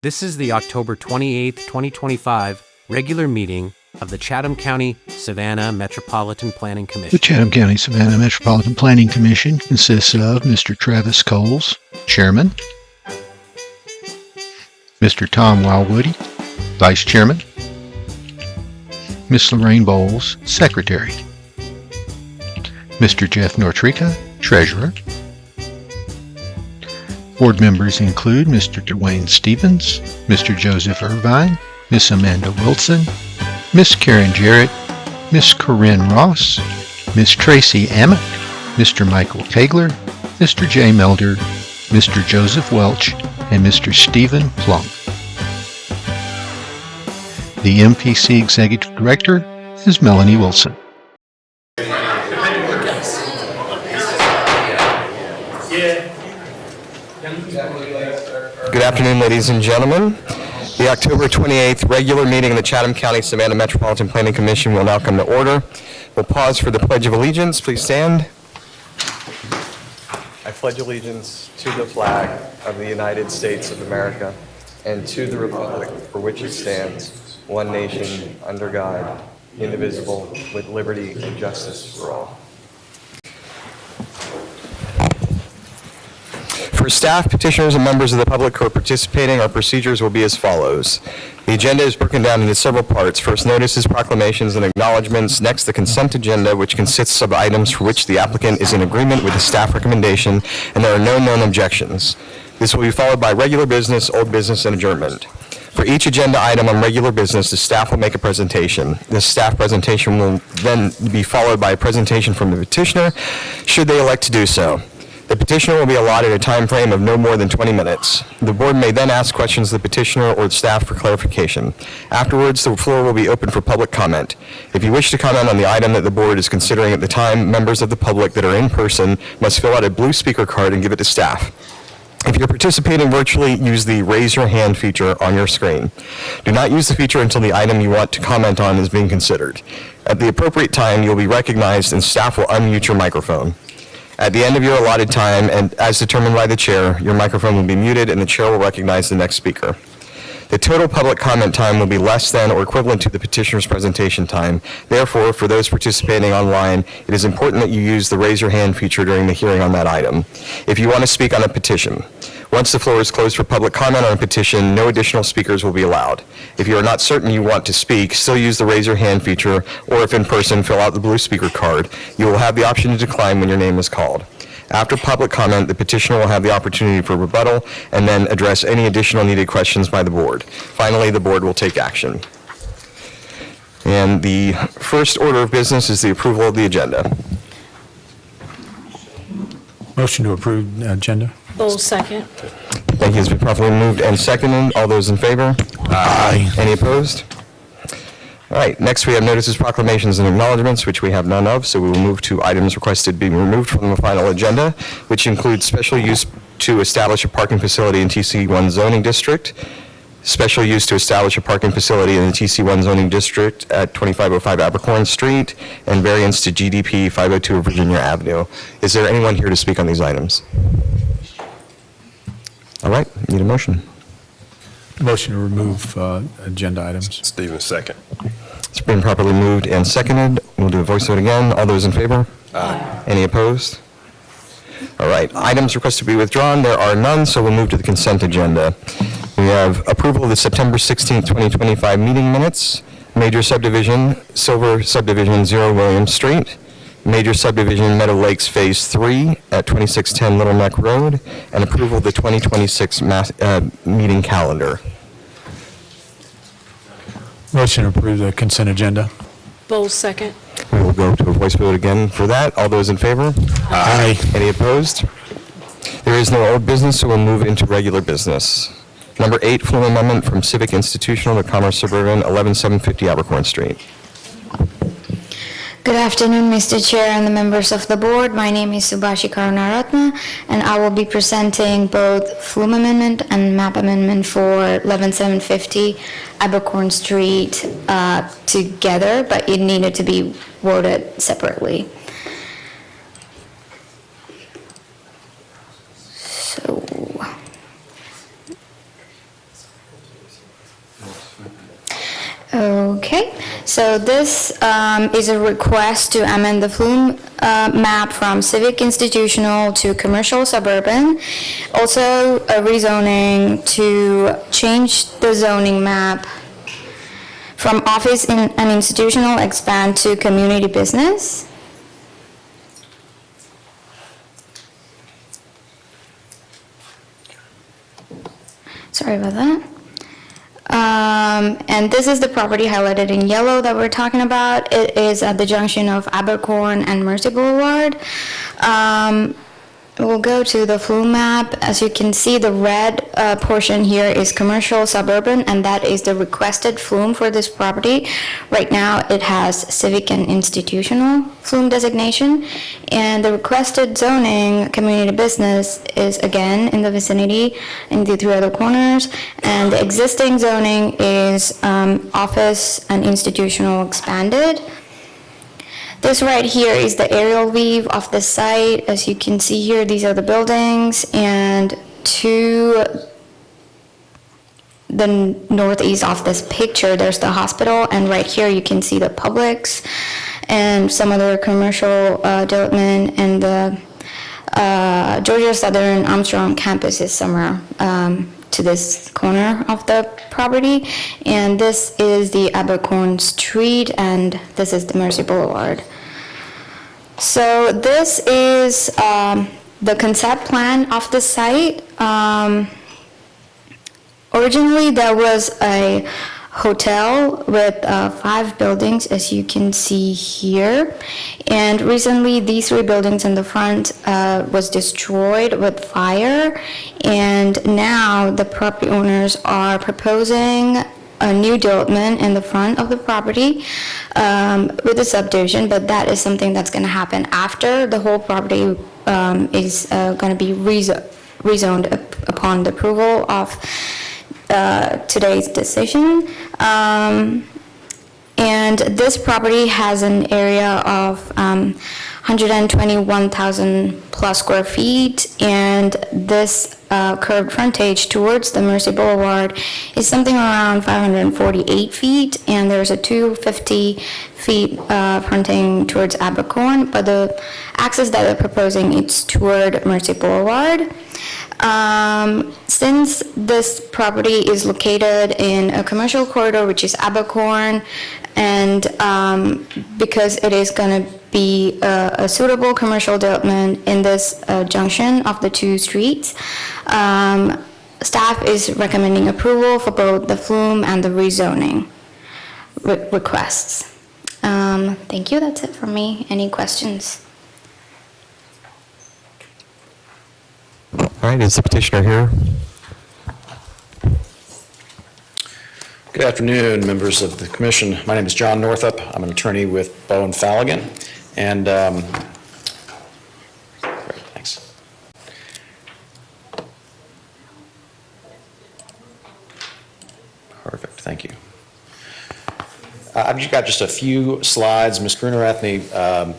This is the October 28th, 2025 regular meeting of the Chatham County Savannah Metropolitan Planning Commission. The Chatham County Savannah Metropolitan Planning Commission consists of Mr. Travis Coles, Chairman, Mr. Tom Wildwoody, Vice Chairman, Ms. Lorraine Bowles, Secretary, Mr. Jeff Nortrica, Treasurer. Board members include Mr. Dwayne Stevens, Mr. Joseph Irvine, Ms. Amanda Wilson, Ms. Karen Jarrett, Ms. Corinne Ross, Ms. Tracy Amick, Mr. Michael Kegler, Mr. Jay Melder, Mr. Joseph Welch, and Mr. Stephen Plunk. The MPC Executive Director is Melanie Wilson. Good afternoon, ladies and gentlemen. The October 28th regular meeting of the Chatham County Savannah Metropolitan Planning Commission will now come to order. We'll pause for the Pledge of Allegiance. Please stand. I pledge allegiance to the flag of the United States of America and to the republic for which it stands, one nation, under God, indivisible, with liberty and justice for all. For staff, petitioners, and members of the public who are participating, our procedures will be as follows. The agenda is broken down into several parts. First, notices, proclamations, and acknowledgments. Next, the consent agenda, which consists of items for which the applicant is in agreement with the staff recommendation, and there are no known objections. This will be followed by regular business, old business, and adjournment. For each agenda item on regular business, the staff will make a presentation. This staff presentation will then be followed by a presentation from the petitioner, should they elect to do so. The petitioner will be allotted a time frame of no more than 20 minutes. The board may then ask questions of the petitioner or the staff for clarification. Afterwards, the floor will be open for public comment. If you wish to comment on the item that the board is considering at the time, members of the public that are in person must fill out a blue speaker card and give it to staff. If you're participating virtually, use the raise your hand feature on your screen. Do not use the feature until the item you want to comment on is being considered. At the appropriate time, you'll be recognized and staff will unmute your microphone. At the end of your allotted time, and as determined by the chair, your microphone will be muted and the chair will recognize the next speaker. The total public comment time will be less than or equivalent to the petitioner's presentation time. Therefore, for those participating online, it is important that you use the raise your hand feature during the hearing on that item. If you want to speak on a petition, once the floor is closed for public comment on a petition, no additional speakers will be allowed. If you are not certain you want to speak, still use the raise your hand feature, or if in person, fill out the blue speaker card. You will have the option to decline when your name is called. After public comment, the petitioner will have the opportunity for rebuttal and then address any additional needed questions by the board. Finally, the board will take action. And the first order of business is the approval of the agenda. Motion to approve the agenda. Bowles, second. Thank you. It's been properly moved and seconded. All those in favor? Aye. Any opposed? All right, next we have notices, proclamations, and acknowledgments, which we have none of, so we will move to items requested being removed from the final agenda, which includes special use to establish a parking facility in TC1 zoning district, special use to establish a parking facility in the TC1 zoning district at 2505 Abercorn Street, and variance to GDP 502 Virginia Avenue. Is there anyone here to speak on these items? All right, need a motion. Motion to remove agenda items. Stevens, second. It's been properly moved and seconded. We'll do a voice vote again. All those in favor? Aye. Any opposed? All right, items requested to be withdrawn. There are none, so we'll move to the consent agenda. We have approval of the September 16th, 2025 meeting minutes, major subdivision, Silver Subdivision 0 Williams Street, major subdivision Meadow Lakes Phase 3 at 2610 Little Neck Road, and approval of the 2026 meeting calendar. Motion to approve the consent agenda. Bowles, second. We will go to a voice vote again for that. All those in favor? Aye. Any opposed? There is no old business, so we'll move into regular business. Number 8, floor amendment from Civic Institutional to Commerce Suburban, 11750 Abercorn Street. Good afternoon, Mr. Chair and the members of the board. My name is Subhashi Karunaratne, and I will be presenting both flume amendment and map amendment for 11750 Abercorn Street together, but it needed to be worded separately. So Okay, so this is a request to amend the flume map from civic institutional to commercial suburban. Also, a rezoning to change the zoning map from office and institutional expand to community business. Sorry about that. And this is the property highlighted in yellow that we're talking about. It is at the junction of Abercorn and Mercy Boulevard. We'll go to the flume map. As you can see, the red portion here is commercial suburban, and that is the requested flume for this property. Right now, it has civic and institutional flume designation, and the requested zoning community business is again in the vicinity in the three other corners, and the existing zoning is office and institutional expanded. This right here is the aerial view of the site. As you can see here, these are the buildings, and to the northeast of this picture, there's the hospital, and right here you can see the Publix and some other commercial development, and the Georgia Southern Armstrong campus is somewhere to this corner of the property, and this is the Abercorn Street, and this is the Mercy Boulevard. So this is the concept plan of the site. Originally, there was a hotel with 5 buildings, as you can see here, and recently these 3 buildings in the front was destroyed with fire, and now the property owners are proposing a new development in the front of the property with a subdivision, but that is something that's going to happen after the whole property is going to be rezoned upon the approval of today's decision. And this property has an area of 121,000 plus square feet, and this curved frontage towards the Mercy Boulevard is something around 548 feet, and there's a 250 feet fronting towards Abercorn, but the access that they're proposing is toward Mercy Boulevard. Since this property is located in a commercial corridor, which is Abercorn, and because it is going to be a suitable commercial development in this junction of the 2 streets, staff is recommending approval for both the flume and the rezoning requests. Thank you, that's it for me. Any questions? All right, is the petitioner here? Good afternoon, members of the commission. My name is John Northup. I'm an attorney with Bowe and Falligan. And great, thanks. Perfect, thank you. I've just got a few slides. Ms. Gruner-Rathney,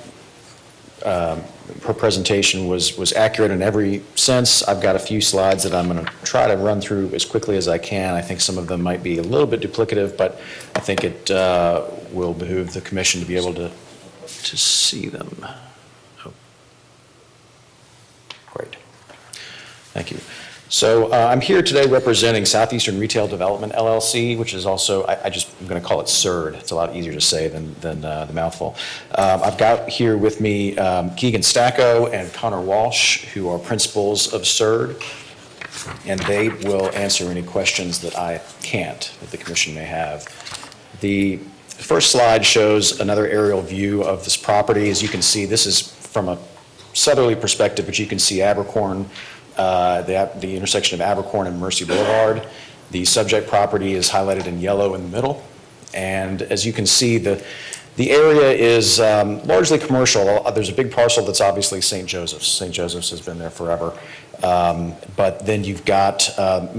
her presentation was accurate in every sense. I've got a few slides that I'm going to try to run through as quickly as I can. I think some of them might be a little bit duplicative, but I think it will behoove the commission to be able to see them. Oh. Great. Thank you. So I'm here today representing Southeastern Retail Development, LLC, which is also, I'm going to call it SURD. It's a lot easier to say than the mouthful. I've got here with me Keegan Stacco and Connor Walsh, who are principals of SURD, and they will answer any questions that I can't, that the commission may have. The first slide shows another aerial view of this property. As you can see, this is from a southerly perspective, but you can see Abercorn, the intersection of Abercorn and Mercy Boulevard. The subject property is highlighted in yellow in the middle. And as you can see, the area is largely commercial. There's a big parcel that's obviously St. Joseph's. St. Joseph's has been there forever. But then you've got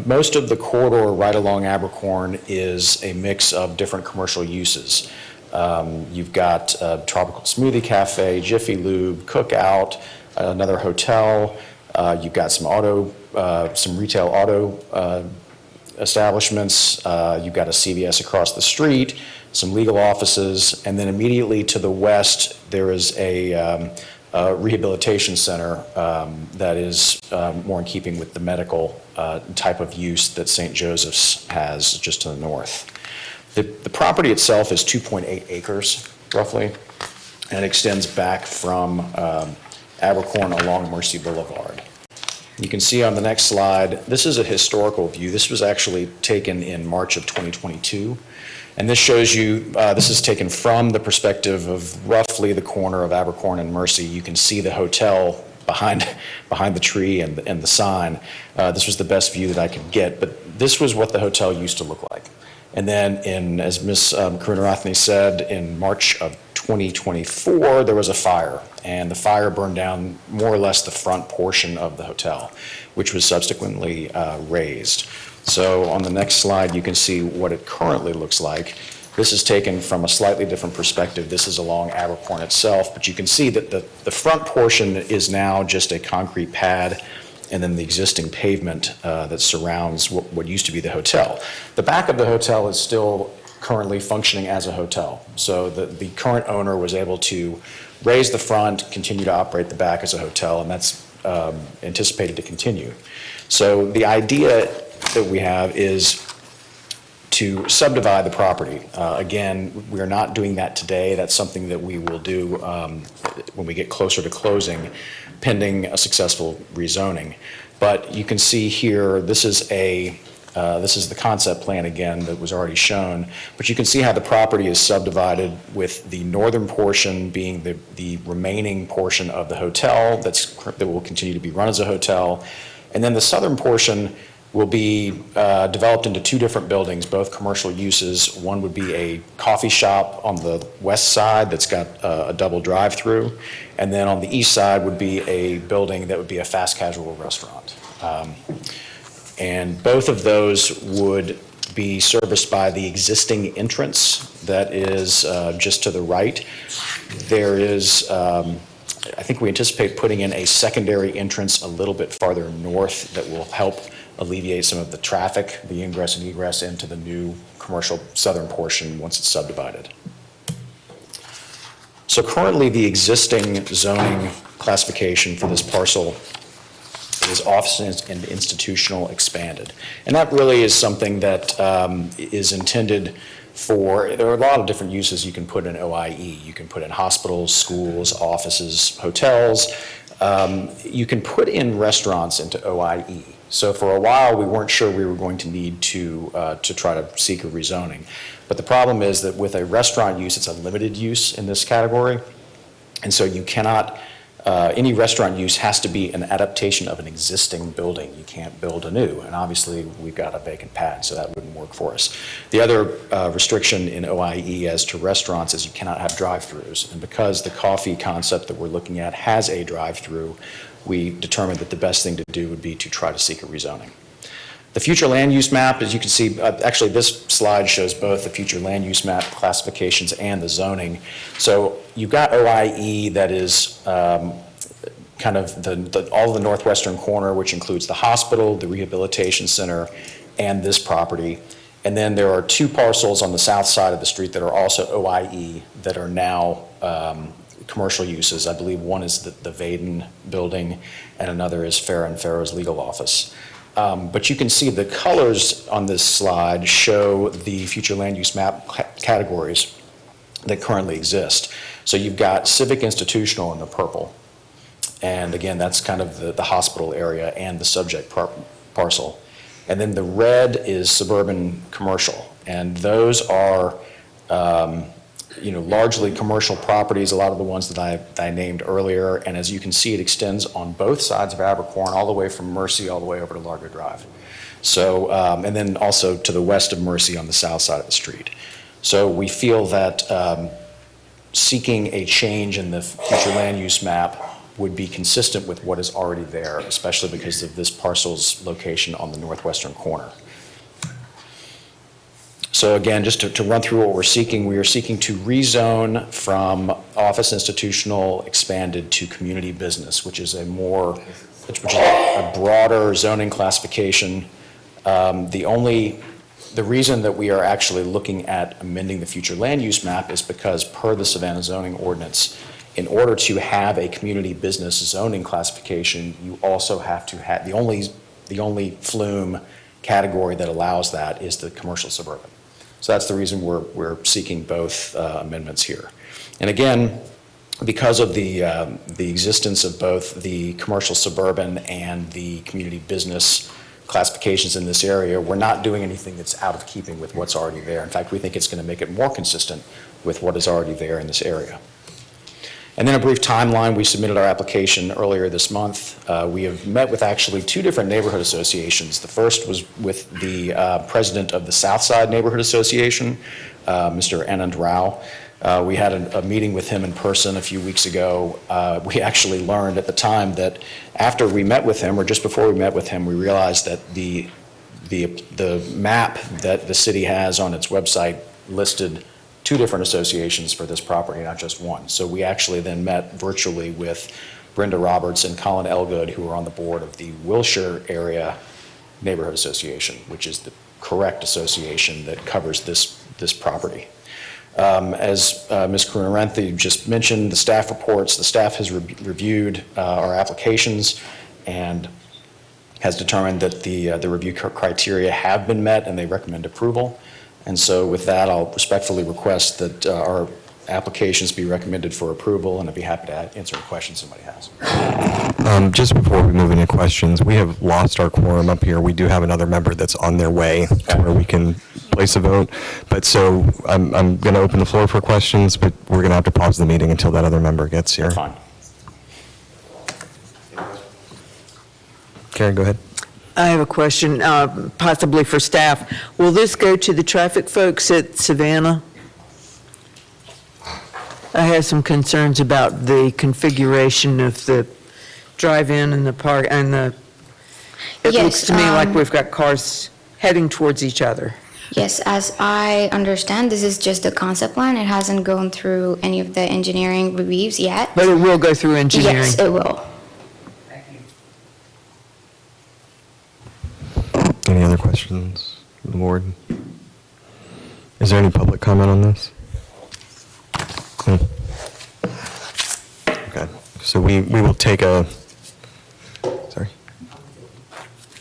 most of the corridor right along Abercorn is a mix of different commercial uses. You've got Tropical Smoothie Cafe, Jiffy Lube, Cookout, another hotel. You've got some retail auto establishments. You've got a CVS across the street, some legal offices, and then immediately to the west, there is a rehabilitation center that is more in keeping with the medical type of use that St. Joseph's has just to the north. The property itself is 2.8 acres, roughly, and it extends back from Abercorn along Mercy Boulevard. You can see on the next slide, this is a historical view. This was actually taken in March of 2022. And this shows you, this is taken from the perspective of roughly the corner of Abercorn and Mercy. You can see the hotel behind the tree and the sign. This was the best view that I could get, but this was what the hotel used to look like. And then as Ms. Karunaratne said, in March of 2024, there was a fire, and the fire burned down more or less the front portion of the hotel, which was subsequently razed. So on the next slide, you can see what it currently looks like. This is taken from a slightly different perspective. This is along Abercorn itself, but you can see that the front portion is now just a concrete pad, and then the existing pavement that surrounds what used to be the hotel. The back of the hotel is still currently functioning as a hotel. So the current owner was able to raise the front, continue to operate the back as a hotel, and that's anticipated to continue. So the idea that we have is to subdivide the property. Again, we are not doing that today. That's something that we will do when we get closer to closing, pending a successful rezoning. But you can see here, this is the concept plan again that was already shown, but you can see how the property is subdivided, with the northern portion being the remaining portion of the hotel that will continue to be run as a hotel, and then the southern portion will be developed into two different buildings, both commercial uses. One would be a coffee shop on the west side that's got a double drive-through, and then on the east side would be a building that would be a fast casual restaurant. And both of those would be serviced by the existing entrance that is just to the right. There is, I think we anticipate putting in a secondary entrance a little bit farther north that will help alleviate some of the traffic, the ingress and egress into the new commercial southern portion once it's subdivided. So currently, the existing zoning classification for this parcel is office and institutional expanded. And that really is something that is intended for, there are a lot of different uses you can put in OIE. You can put in hospitals, schools, offices, hotels. You can put in restaurants into OIE. So for a while, we weren't sure we were going to need to try to seek a rezoning. But the problem is that with a restaurant use, it's a limited use in this category. And so you cannot, any restaurant use has to be an adaptation of an existing building. You can't build anew. And obviously, we've got a vacant pad, so that wouldn't work for us. The other restriction in OIE as to restaurants is you cannot have drive-throughs. And because the coffee concept that we're looking at has a drive-through, we determined that the best thing to do would be to try to seek a rezoning. The future land use map, as you can see, actually this slide shows both the future land use map classifications and the zoning. So you've got OIE that is kind of all the northwestern corner, which includes the hospital, the rehabilitation center, and this property. And then there are two parcels on the south side of the street that are also OIE that are now commercial uses. I believe one is the Vaden building and another is Farrah & Farrow's legal office. But you can see the colors on this slide show the future land use map categories that currently exist. So you've got civic institutional in the purple. And again, that's kind of the hospital area and the subject parcel. And then the red is suburban commercial. And those are largely commercial properties, a lot of the ones that I named earlier. And as you can see, it extends on both sides of Abercorn, all the way from Mercy all the way over to Largo Drive. So, and then also to the west of Mercy on the south side of the street. So we feel that seeking a change in the future land use map would be consistent with what is already there, especially because of this parcel's location on the northwestern corner. So again, just to run through what we're seeking, we are seeking to rezone from office institutional expanded to community business, which is a broader zoning classification The reason that we are actually looking at amending the future land use map is because per the Savannah zoning ordinance, in order to have a community business zoning classification, you also have to have, the only flume category that allows that is the commercial suburban. So that's the reason we're seeking both amendments here. And again, because of the existence of both the commercial suburban and the community business classifications in this area, we're not doing anything that's out of keeping with what's already there. In fact, we think it's going to make it more consistent with what is already there in this area. And then a brief timeline, we submitted our application earlier this month. We have met with actually two different neighborhood associations. The first was with the president of the Southside Neighborhood Association, Mr. Anand Rao. We had a meeting with him in person a few weeks ago. We actually learned at the time that after we met with him, or just before we met with him, we realized that the map that the city has on its website listed two different associations for this property, not just one. So we actually then met virtually with Brenda Roberts and Colin Elgood, who are on the board of the Wilshire Area Neighborhood Association, which is the correct association that covers this property. As Ms. Karunaranthi just mentioned, the staff reports, the staff has reviewed our applications and has determined that the review criteria have been met and they recommend approval. And so with that, I'll respectfully request that our applications be recommended for approval, and I'd be happy to answer any questions somebody has. Just before we move into questions, we have lost our quorum up here. We do have another member that's on their way to where we can place a vote. But so I'm going to open the floor for questions, but we're going to have to pause the meeting until that other member gets here. Fine. Karen, go ahead. I have a question, possibly for staff. Will this go to the traffic folks at Savannah? I have some concerns about the configuration of the drive-in and the park, and it Yes, looks to me like we've got cars heading towards each other. Yes, as I understand, this is just a concept plan. It hasn't gone through any of the engineering reviews yet. But it will go through engineering? Yes, it will. Any other questions from the board? Is there any public comment on this? Okay, so we will take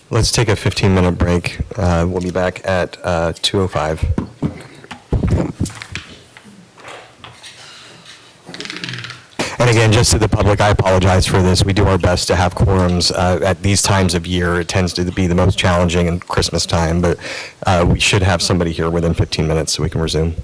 let's take a 15-minute break. We'll be back at 2:05. And again, just to the public, I apologize for this. We do our best to have quorums at these times of year. It tends to be the most challenging in Christmas time, but we should have somebody here within 15 minutes so we can resume.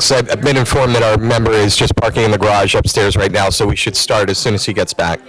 Folks, I've been informed that our member is just parking in the garage upstairs right now, so we should start as soon as he gets back.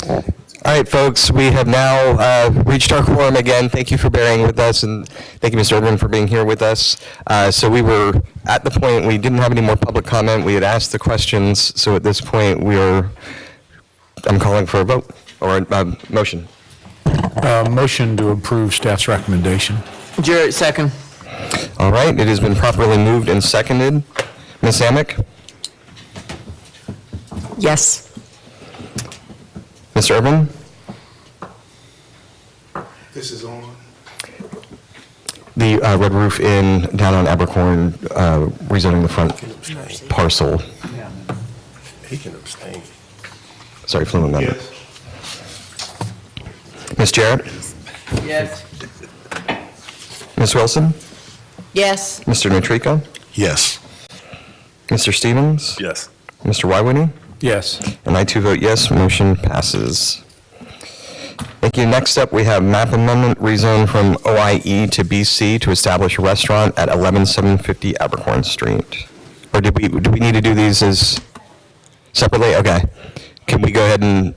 All right, folks, we have now reached our quorum again. Thank you for bearing with us, and thank you, Mr. Erdman, for being here with us. So we were at the point, we didn't have any more public comment. We had asked the questions, so at this point, I'm calling for a vote, or a motion. Motion to approve staff's recommendation. Jarrett, second. All right, it has been properly moved and seconded. Ms. Amick? Yes. Mr. Urban? This is on. The Red Roof Inn down on Abercorn, rezoning the front parcel. He can abstain. Sorry, fluent member. Yes. Ms. Jarrett? Yes. Ms. Wilson? Yes. Mr. Nutrico? Yes. Mr. Stevens? Yes. Mr. Wywitty? Yes. And I too vote yes, motion passes. Thank you. Next up, we have map amendment rezone from OIE to BC to establish a restaurant at 11750 Abercorn Street. Or do we need to do these as separately? Okay. Can we go ahead and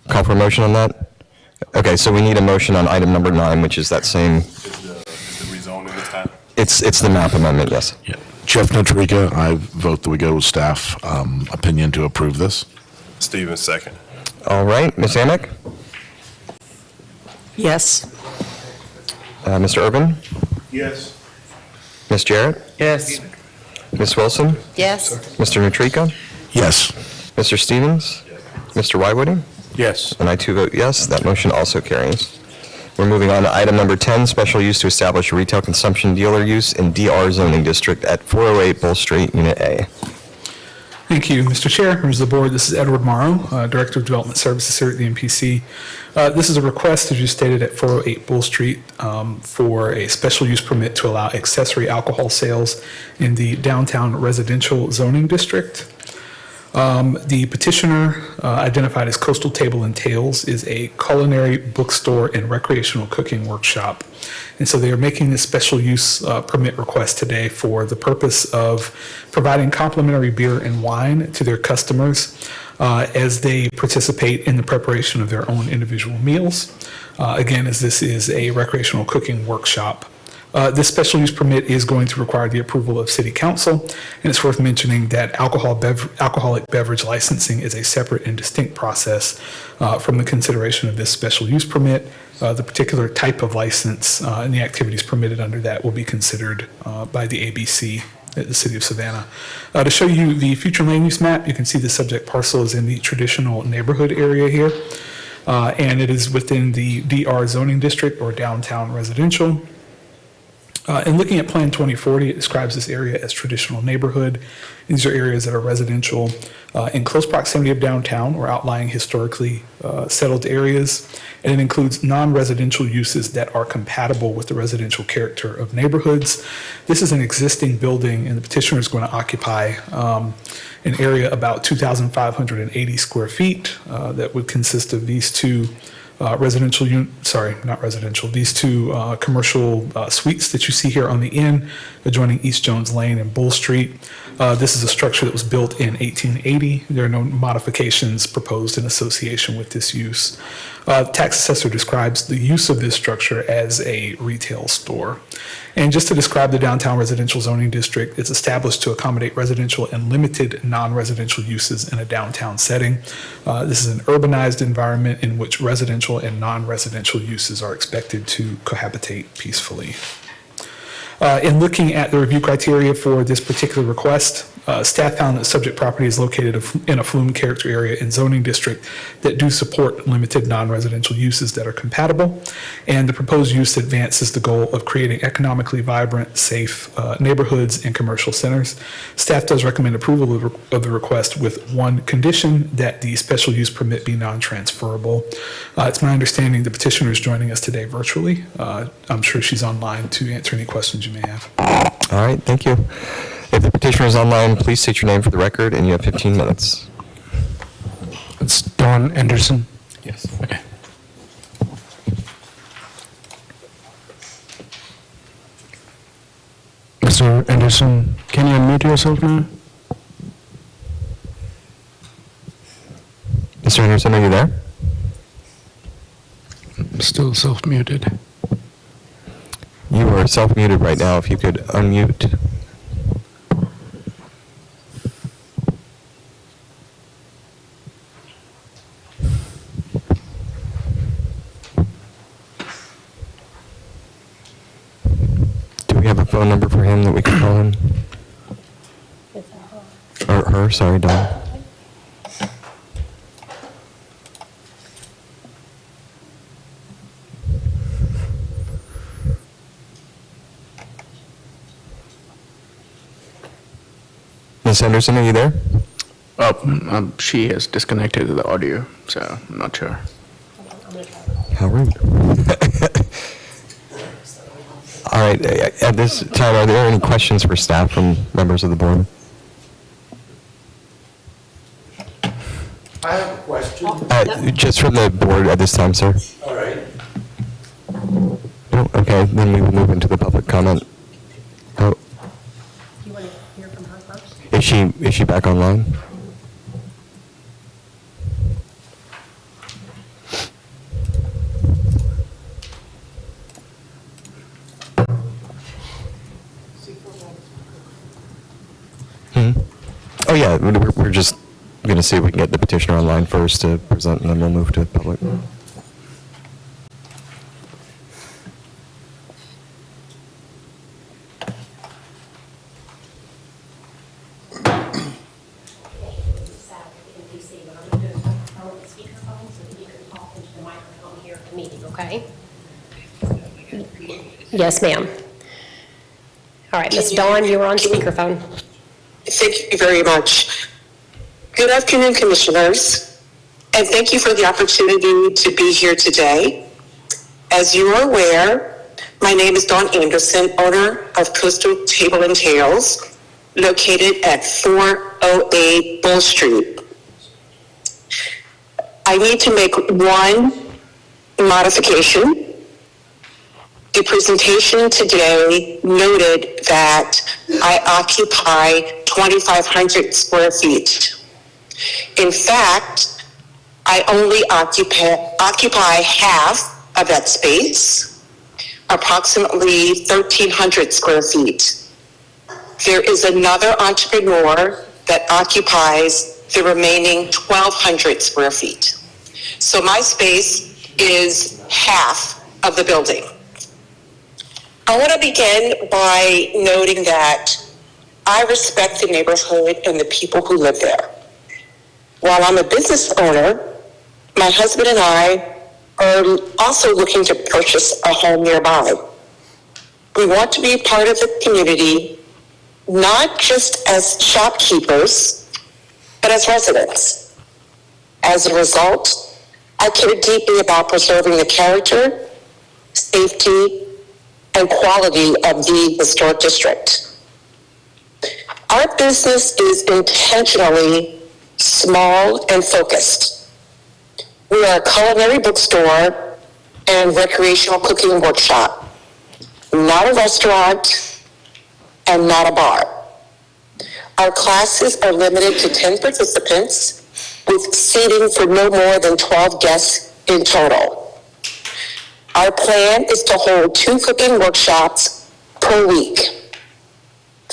call for a motion on that? Okay, so we need a motion on item number 9, which is that same, Is the rezoning this time? it's the map amendment, yes. Yeah. Jeff Notarika, I vote that we go with staff opinion to approve this. Stevens, second. All right, Ms. Amick? Yes. Mr. Urban? Yes. Ms. Jarrett? Yes. Ms. Wilson? Yes. Mr. Nutrico? Yes. Mr. Stevens? Mr. Wywitty? Yes. And I too vote yes, that motion also carries. We're moving on to item number 10, special use to establish a retail consumption dealer use in DR zoning district at 408 Bull Street, Unit A. Thank you, Mr. Chair, members of the board. This is Edward Morrow, Director of Development Services here at the MPC. This is a request, as you stated, at 408 Bull Street for a special use permit to allow accessory alcohol sales in the downtown residential zoning district. The petitioner, identified as Coastal Table and Tales, is a culinary bookstore and recreational cooking workshop. And so they are making this special use permit request today for the purpose of providing complimentary beer and wine to their customers as they participate in the preparation of their own individual meals. Again, as this is a recreational cooking workshop. This special use permit is going to require the approval of City Council, and it's worth mentioning that alcoholic beverage licensing is a separate and distinct process from the consideration of this special use permit. The particular type of license and the activities permitted under that will be considered by the ABC at the City of Savannah. To show you the future land use map, you can see the subject parcel is in the traditional neighborhood area here, and it is within the DR zoning district or downtown residential. And looking at Plan 2040, it describes this area as traditional neighborhood. These are areas that are residential in close proximity of downtown or outlying historically settled areas. And it includes non-residential uses that are compatible with the residential character of neighborhoods. This is an existing building, and the petitioner is going to occupy an area about 2,580 square feet that would consist of these two these two commercial suites that you see here on the inn adjoining East Jones Lane and Bull Street. This is a structure that was built in 1880. There are no modifications proposed in association with this use. Tax assessor describes the use of this structure as a retail store. And just to describe the downtown residential zoning district, it's established to accommodate residential and limited non-residential uses in a downtown setting. This is an urbanized environment in which residential and non-residential uses are expected to cohabitate peacefully. In looking at the review criteria for this particular request, staff found that subject property is located in a flume character area and zoning district that do support limited non-residential uses that are compatible, and the proposed use advances the goal of creating economically vibrant, safe neighborhoods and commercial centers. Staff does recommend approval of the request with one condition, that the special use permit be non-transferable. It's my understanding the petitioner is joining us today virtually. I'm sure she's online to answer any questions you may have. All right, thank you. If the petitioner is online, please state your name for the record, and you have 15 minutes. It's Don Anderson. Yes. Okay. Mr. Anderson, can you unmute yourself now? Mr. Anderson, are you there? Still self-muted. You are self-muted right now. If you could unmute. Do we have a phone number for him that we can call him? Or her, sorry, Dawn. Ms. Henderson, are you there? Oh, she has disconnected the audio, so I'm not sure. How rude. All right, at this time, are there any questions for staff from members of the board? I have a question. Just from the board at this time, sir. All right. No? Okay, then we will move into the public comment. Oh, You want to hear from her first? is she back online? Oh, yeah, we're just going to see if we can get the petitioner online first to present, and then we'll move to the public. MPC, but I'm going to do a phone speakerphone so that you can talk into the microphone here at the meeting, okay? Yes, ma'am. All right, Ms. Dawn, you're on speakerphone. Thank you very much. Good afternoon, Commissioners, and thank you for the opportunity to be here today. As you are aware, my name is Dawn Anderson, owner of Coastal Table and Tails, located at 408 Bull Street. I need to make one modification. The presentation today noted that I occupy 2,500 square feet. In fact, I only occupy half of that space, approximately 1,300 square feet. There is another entrepreneur that occupies the remaining 1,200 square feet. So my space is half of the building. I want to begin by noting that I respect the neighborhood and the people who live there. While I'm a business owner, my husband and I are also looking to purchase a home nearby. We want to be part of the community, not just as shopkeepers, but as residents. As a result, I care deeply about preserving the character, safety, and quality of the historic district. Our business is intentionally small and focused. We are a culinary bookstore and recreational cooking workshop, not a restaurant and not a bar. Our classes are limited to 10 participants with seating for no more than 12 guests in total. Our plan is to hold 2 cooking workshops per week.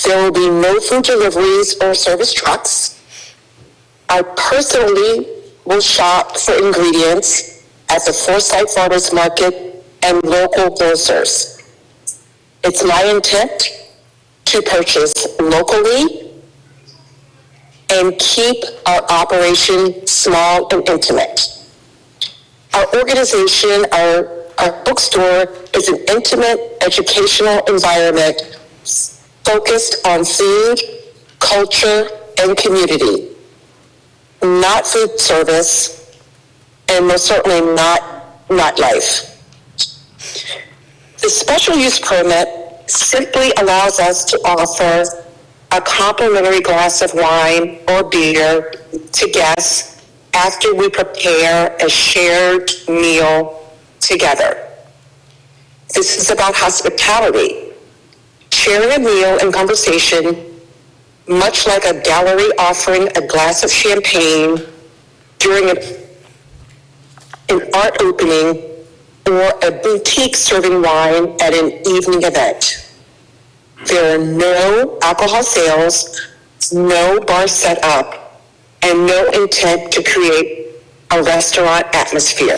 There will be no food deliveries or service trucks. I personally will shop for ingredients at the Forsyth Farmers Market and local grocers. It's my intent to purchase locally and keep our operation small and intimate. Our organization, our bookstore is an intimate educational environment focused on food, culture, and community, not food service, and most certainly not nightlife. The special use permit simply allows us to offer a complimentary glass of wine or beer to guests after we prepare a shared meal together. This is about hospitality, sharing a meal and conversation, much like a gallery offering a glass of champagne during an art opening or a boutique serving wine at an evening event. There are no alcohol sales, no bar set up, and no intent to create a restaurant atmosphere.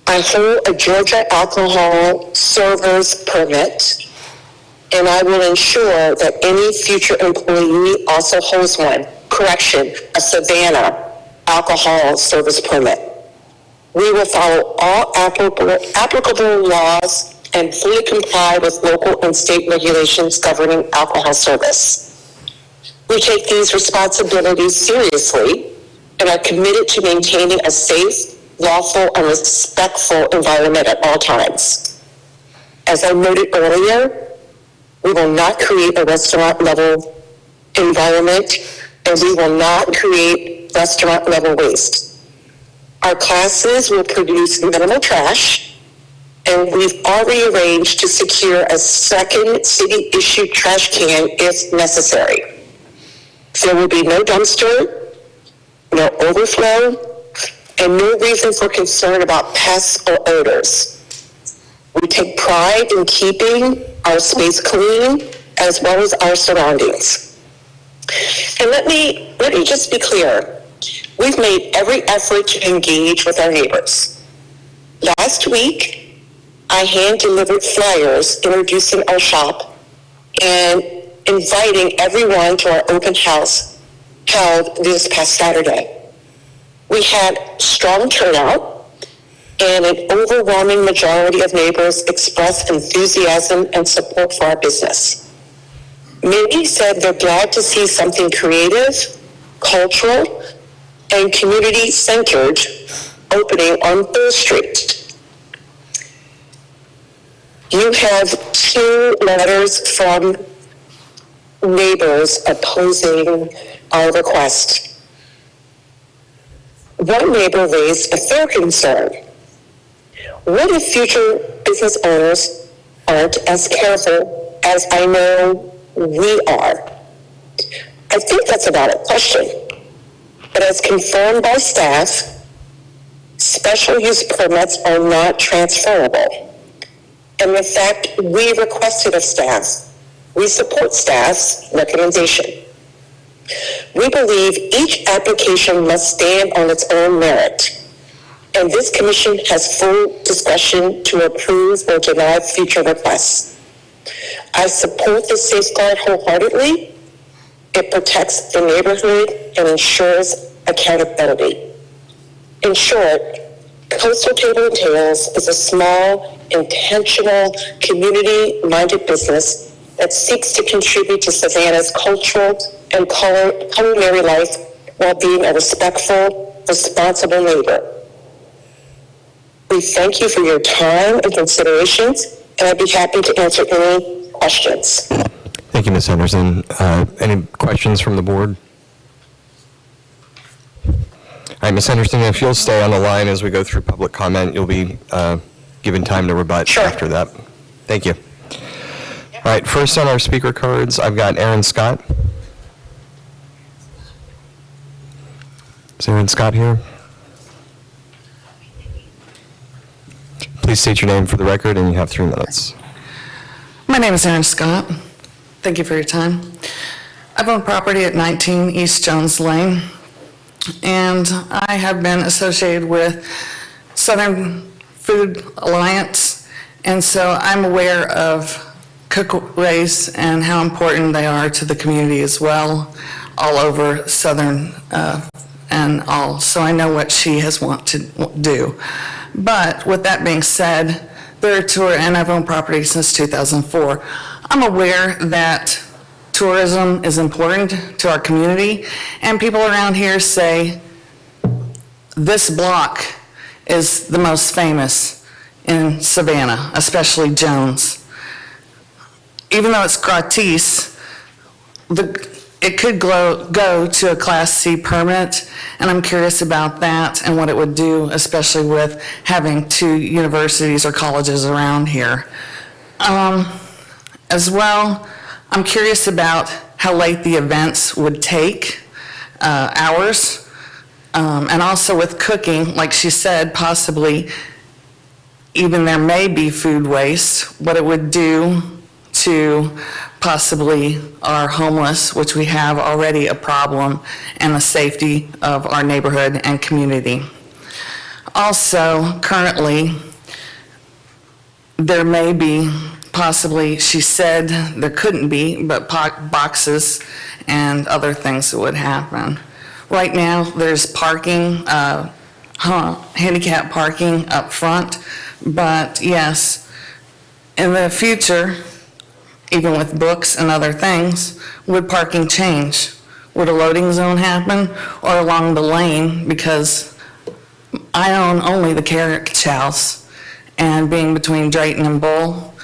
I hold a Georgia alcohol server's permit, and I will ensure that any future employee also holds one. Correction, a Savannah alcohol service permit. We will follow all applicable laws and fully comply with local and state regulations governing alcohol service. We take these responsibilities seriously and are committed to maintaining a safe, lawful, and respectful environment at all times. As I noted earlier, we will not create a restaurant-level environment, and we will not create restaurant-level waste. Our classes will produce minimal trash, and we've already arranged to secure a second city-issued trash can if necessary. There will be no dumpster, no overflow, and no reason for concern about pests or odors. We take pride in keeping our space clean as well as our surroundings. And let me just be clear. We've made every effort to engage with our neighbors. Last week, I hand-delivered flyers introducing our shop and inviting everyone to our open house held this past Saturday. We had strong turnout, and an overwhelming majority of neighbors expressed enthusiasm and support for our business. Many said they're glad to see something creative, cultural, and community-centered opening on 3rd Street. You have 2 letters from neighbors opposing our request. One neighbor raised a fair concern. What if future business owners aren't as careful as I know we are? I think that's a valid question. But as confirmed by staff, special use permits are not transferable. And in fact, we requested of staff. We support staff's recommendation. We believe each application must stand on its own merit, and this commission has full discretion to approve or deny future requests. I support this safeguard wholeheartedly. It protects the neighborhood and ensures accountability. In short, Coastal Table and Tales is a small, intentional, community-minded business that seeks to contribute to Savannah's cultural and culinary life while being a respectful, responsible neighbor. We thank you for your time and considerations, and I'd be happy to answer any questions. Thank you, Ms. Henderson. Any questions from the board? All right, Ms. Henderson, if you'll stay on the line as we go through public comment, you'll be given time to rebut after that. Thank you. All right, first on our speaker cards, I've got Aaron Scott. Is Aaron Scott here? Please state your name for the record, and you have 3 minutes. My name is Erin Scott. Thank you for your time. I've owned property at 19 East Jones Lane, and I have been associated with Southern Food Alliance, and so I'm aware of cookways and how important they are to the community as well, all over Southern and all, so I know what she has want to do. But with that being said, they're a tour, and I've owned property since 2004. I'm aware that tourism is important to our community, and people around here say this block is the most famous in Savannah, especially Jones. Even though it's gratis, it could go to a Class C permit, and I'm curious about that and what it would do, especially with having 2 universities or colleges around here. As well, I'm curious about how late the events would take, hours, and also with cooking, like she said, possibly even there may be food waste, what it would do to possibly our homeless, which we have already a problem, and the safety of our neighborhood and community. Also, currently, there may be possibly, she said there couldn't be, but boxes and other things that would happen. Right now, there's parking, handicap parking up front, but yes, in the future, even with books and other things, would parking change? Would a loading zone happen, or along the lane? Because I own only the carriage house, and being between Drayton and Bull,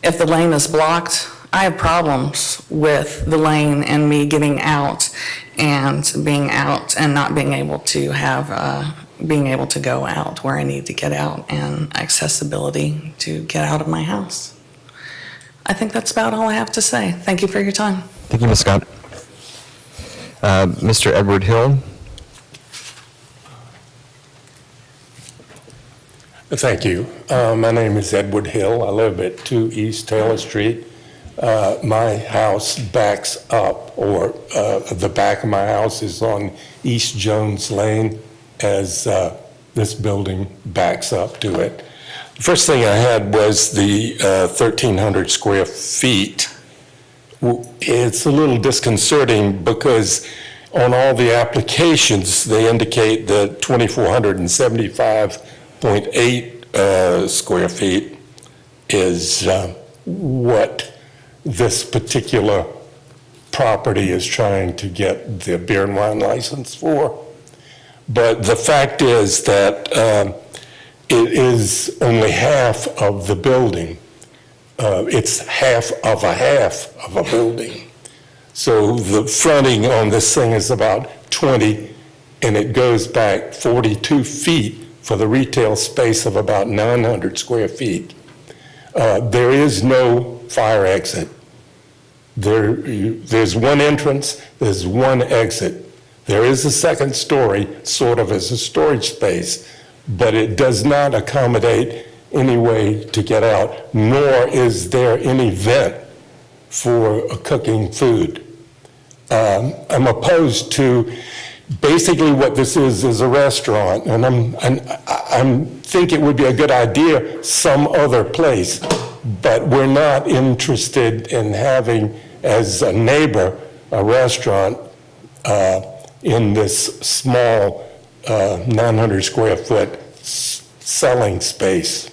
if the lane is blocked, I have problems with the lane and me getting out and being out and not being able to have, being able to go out where I need to get out, and accessibility to get out of my house. I think that's about all I have to say. Thank you for your time. Thank you, Ms. Scott. Mr. Edward Hill. Thank you. My name is Edward Hill. I live at 2 East Taylor Street. My house backs up, or the back of my house is on East Jones Lane as this building backs up to it. The first thing I had was the 1,300 square feet. It's a little disconcerting because on all the applications, they indicate that 2,475.8 square feet is what this particular property is trying to get the beer and wine license for. But the fact is that it is only half of the building. It's half of a building. So the fronting on this thing is about 20, and it goes back 42 feet for the retail space of about 900 square feet. There is no fire exit. There's one entrance, there's one exit. There is a second story, sort of as a storage space, but it does not accommodate any way to get out, nor is there any vent for cooking food. I'm opposed to, basically what this is a restaurant, and I think it would be a good idea some other place, but we're not interested in having, as a neighbor, a restaurant in this small 900 square foot selling space.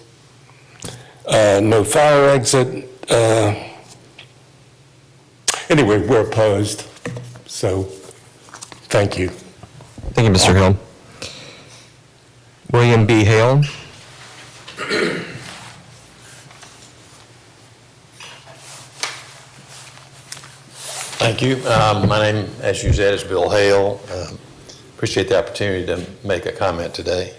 No fire exit. Anyway, we're opposed. So, thank you. Thank you, Mr. Hill. William B. Hale. Thank you. My name, as you said, is Bill Hale. Appreciate the opportunity to make a comment today.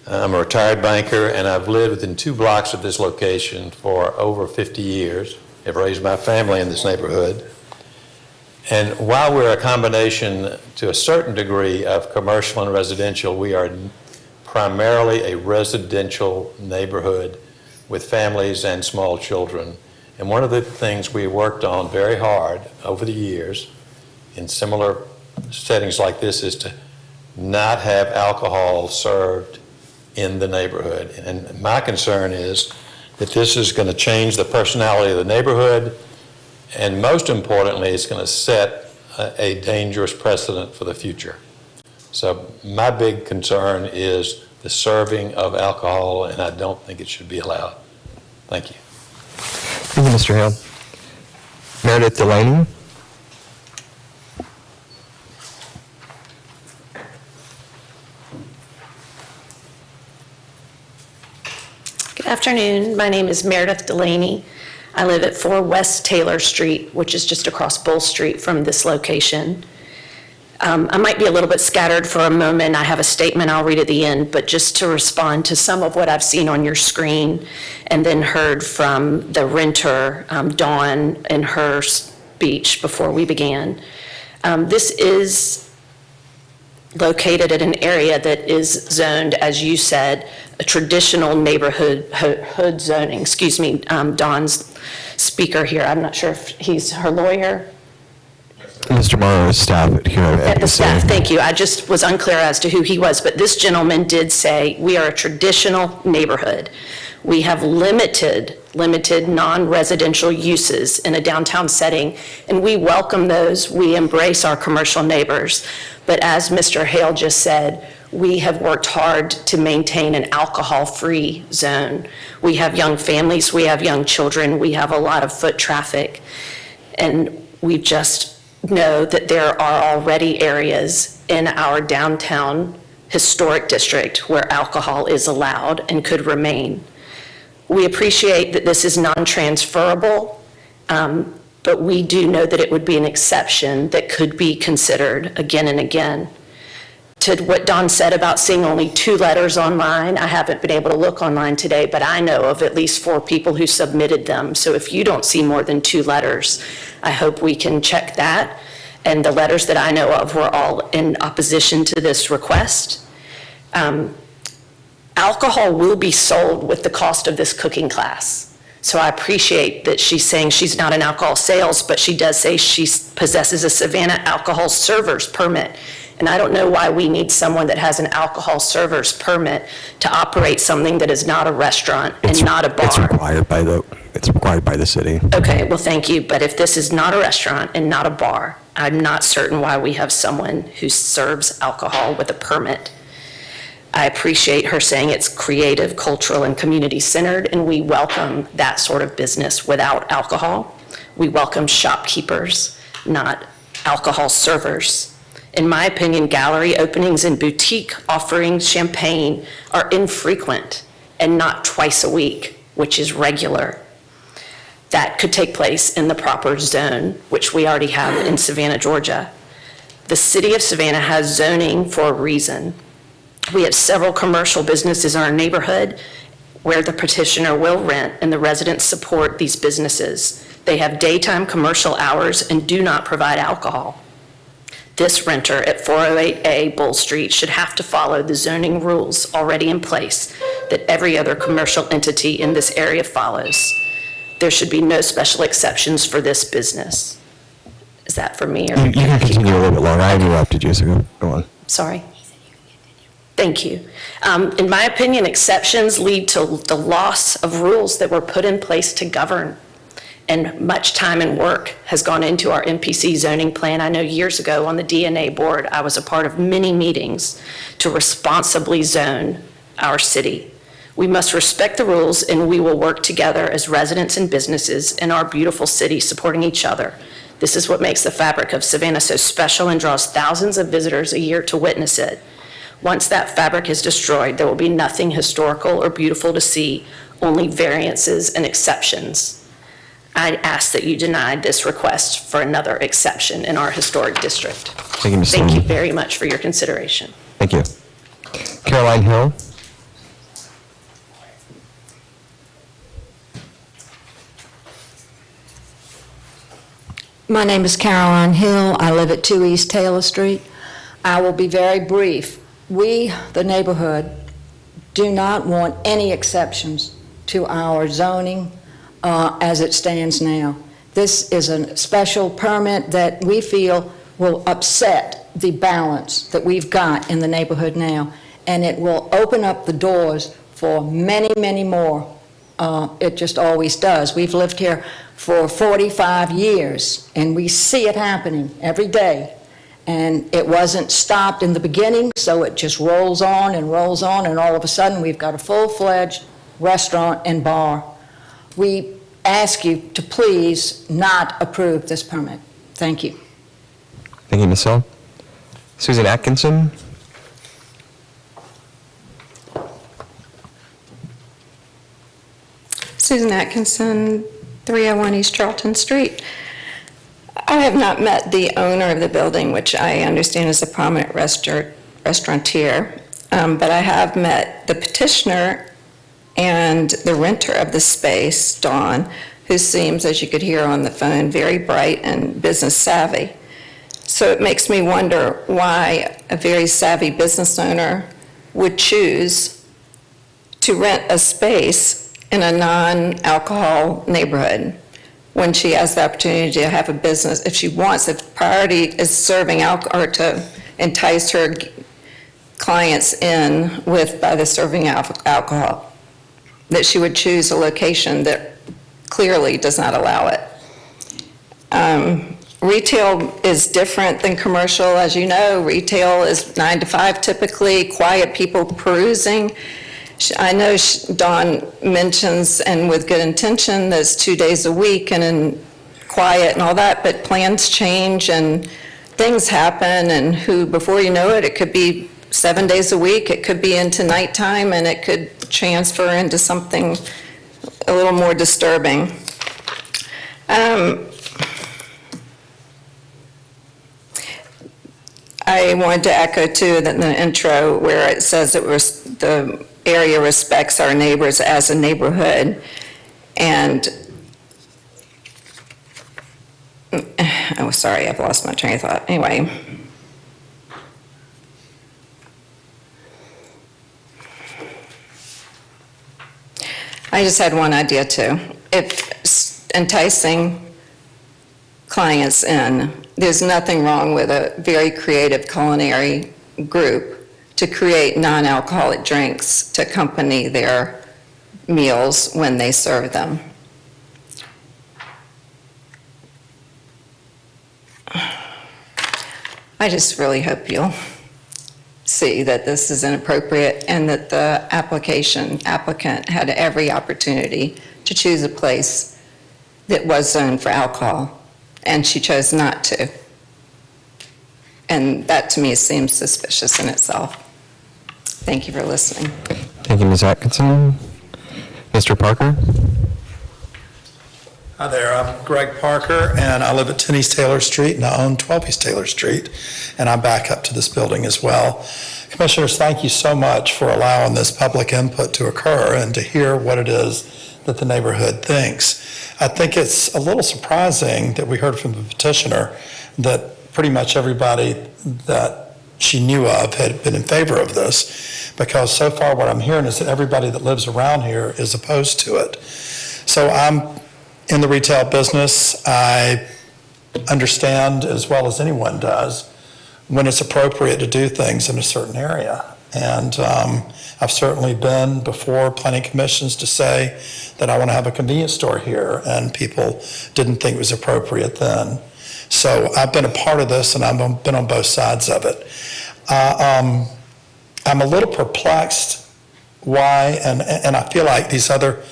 I'm a retired banker, and I've lived within 2 blocks of this location for over 50 years. I've raised my family in this neighborhood. And while we're a combination to a certain degree of commercial and residential, we are primarily a residential neighborhood with families and small children. And one of the things we worked on very hard over the years in similar settings like this is to not have alcohol served in the neighborhood. And my concern is that this is going to change the personality of the neighborhood, and most importantly, it's going to set a dangerous precedent for the future. So my big concern is the serving of alcohol, and I don't think it should be allowed. Thank you. Thank you, Mr. Hale. Meredith Delaney. Good afternoon. My name is Meredith Delaney. I live at 4 West Taylor Street, which is just across Bull Street from this location. I might be a little bit scattered for a moment. I have a statement I'll read at the end, but just to respond to some of what I've seen on your screen and then heard from the renter, Dawn, in her speech before we began. This is located in an area that is zoned, as you said, a traditional neighborhood hood zoning. Excuse me, Don's speaker here. I'm not sure if he's her lawyer. Mr. Morrow is staff here at At the MPC. staff, thank you. I just was unclear as to who he was, but this gentleman did say, we are a traditional neighborhood. We have limited non-residential uses in a downtown setting, and we welcome those. We embrace our commercial neighbors. But as Mr. Hale just said, we have worked hard to maintain an alcohol-free zone. We have young families, we have young children, we have a lot of foot traffic, and we just know that there are already areas in our downtown historic district where alcohol is allowed and could remain. We appreciate that this is non-transferable, but we do know that it would be an exception that could be considered again and again. To what Don said about seeing only 2 letters online, I haven't been able to look online today, but I know of at least 4 people who submitted them. So if you don't see more than 2 letters, I hope we can check that. And the letters that I know of were all in opposition to this request. Alcohol will be sold with the cost of this cooking class. So I appreciate that she's saying she's not in alcohol sales, but she does say she possesses a Savannah alcohol server's permit. And I don't know why we need someone that has an alcohol server's permit to operate something that is not a restaurant and not a bar. It's required by the city. Okay, well, thank you. But if this is not a restaurant and not a bar, I'm not certain why we have someone who serves alcohol with a permit. I appreciate her saying it's creative, cultural, and community-centered, and we welcome that sort of business without alcohol. We welcome shopkeepers, not alcohol servers. In my opinion, gallery openings and boutique offering champagne are infrequent and not twice a week, which is regular. That could take place in the proper zone, which we already have in Savannah, Georgia. The city of Savannah has zoning for a reason. We have several commercial businesses in our neighborhood where the petitioner will rent and the residents support these businesses. They have daytime commercial hours and do not provide alcohol. This renter at 408A Bull Street should have to follow the zoning rules already in place that every other commercial entity in this area follows. There should be no special exceptions for this business. Is that for me? Or You can continue a little bit longer. I interrupted you, so go on. Sorry. Thank you. In my opinion, exceptions lead to the loss of rules that were put in place to govern. And much time and work has gone into our MPC zoning plan. I know years ago on the DNA board, I was a part of many meetings to responsibly zone our city. We must respect the rules, and we will work together as residents and businesses in our beautiful city supporting each other. This is what makes the fabric of Savannah so special and draws thousands of visitors a year to witness it. Once that fabric is destroyed, there will be nothing historical or beautiful to see, only variances and exceptions. I ask that you deny this request for another exception in our historic district. Thank you, Ms. Thank you Lane. very much for your consideration. Thank you. Caroline Hill. My name is Caroline Hill. I live at 2 East Taylor Street. I will be very brief. We, the neighborhood, do not want any exceptions to our zoning as it stands now. This is a special permit that we feel will upset the balance that we've got in the neighborhood now, and it will open up the doors for many, many more. It just always does. We've lived here for 45 years, and we see it happening every day. And it wasn't stopped in the beginning, so it just rolls on, and all of a sudden, we've got a full-fledged restaurant and bar. We ask you to please not approve this permit. Thank you. Thank you, Ms. Hill. Susan Atkinson. Susan Atkinson, 301 East Charlton Street. I have not met the owner of the building, which I understand is a prominent restaurateur, but I have met the petitioner and the renter of the space, Dawn, who seems, as you could hear on the phone, very bright and business savvy. So it makes me wonder why a very savvy business owner would choose to rent a space in a non-alcohol neighborhood when she has the opportunity to have a business. If she wants, if priority is serving alcohol, or to entice her clients in with by the serving alcohol, that she would choose a location that clearly does not allow it. Retail is different than commercial. As you know, retail is 9 to 5 typically, quiet people perusing. I know Dawn mentions, and with good intention, that it's 2 days a week and in quiet and all that, but plans change and things happen, and before you know it, it could be 7 days a week, it could be into nighttime, and it could transfer into something a little more disturbing. I wanted to echo too that in the intro where it says that the area respects our neighbors as a neighborhood, and oh, sorry, I've lost my train of thought. Anyway. I just had one idea too. If enticing clients in, there's nothing wrong with a very creative culinary group to create non-alcoholic drinks to accompany their meals when they serve them. I just really hope you'll see that this is inappropriate and that the applicant had every opportunity to choose a place that was zoned for alcohol, and she chose not to. And that to me seems suspicious in itself. Thank you for listening. Thank you, Ms. Atkinson. Mr. Parker? Hi there, I'm Greg Parker, and I live at 10 East Taylor Street, and I own 12 East Taylor Street, and I back up to this building as well. Commissioners, thank you so much for allowing this public input to occur and to hear what it is that the neighborhood thinks. I think it's a little surprising that we heard from the petitioner that pretty much everybody that she knew of had been in favor of this, because so far what I'm hearing is that everybody that lives around here is opposed to it. So I'm in the retail business. I understand as well as anyone does when it's appropriate to do things in a certain area. And I've certainly been before planning commissions to say that I want to have a convenience store here, and people didn't think it was appropriate then. So I've been a part of this, and I've been on both sides of it. I'm a little perplexed why, and I feel like these other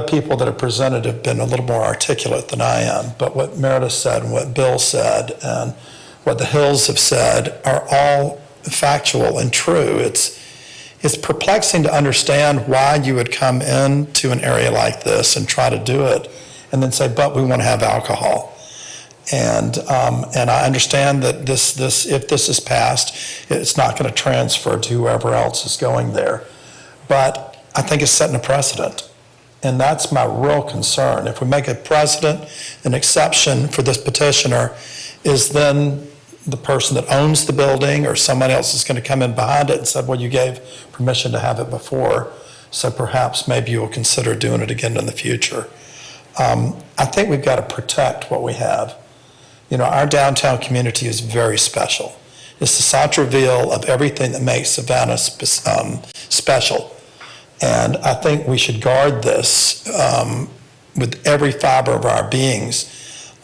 people that have presented have been a little more articulate than I am, but what Meredith said and what Bill said and what the Hills have said are all factual and true. It's perplexing to understand why you would come into an area like this and try to do it and then say, but we want to have alcohol. And I understand that this if this is passed, it's not going to transfer to whoever else is going there. But I think it's setting a precedent. And that's my real concern. If we make a precedent, an exception for this petitioner is then the person that owns the building or somebody else is going to come in behind it and said, well, you gave permission to have it before, so perhaps maybe you will consider doing it again in the future. I think we've got to protect what we have. You know, our downtown community is very special. It's the centerville of everything that makes Savannah special. And I think we should guard this with every fiber of our beings.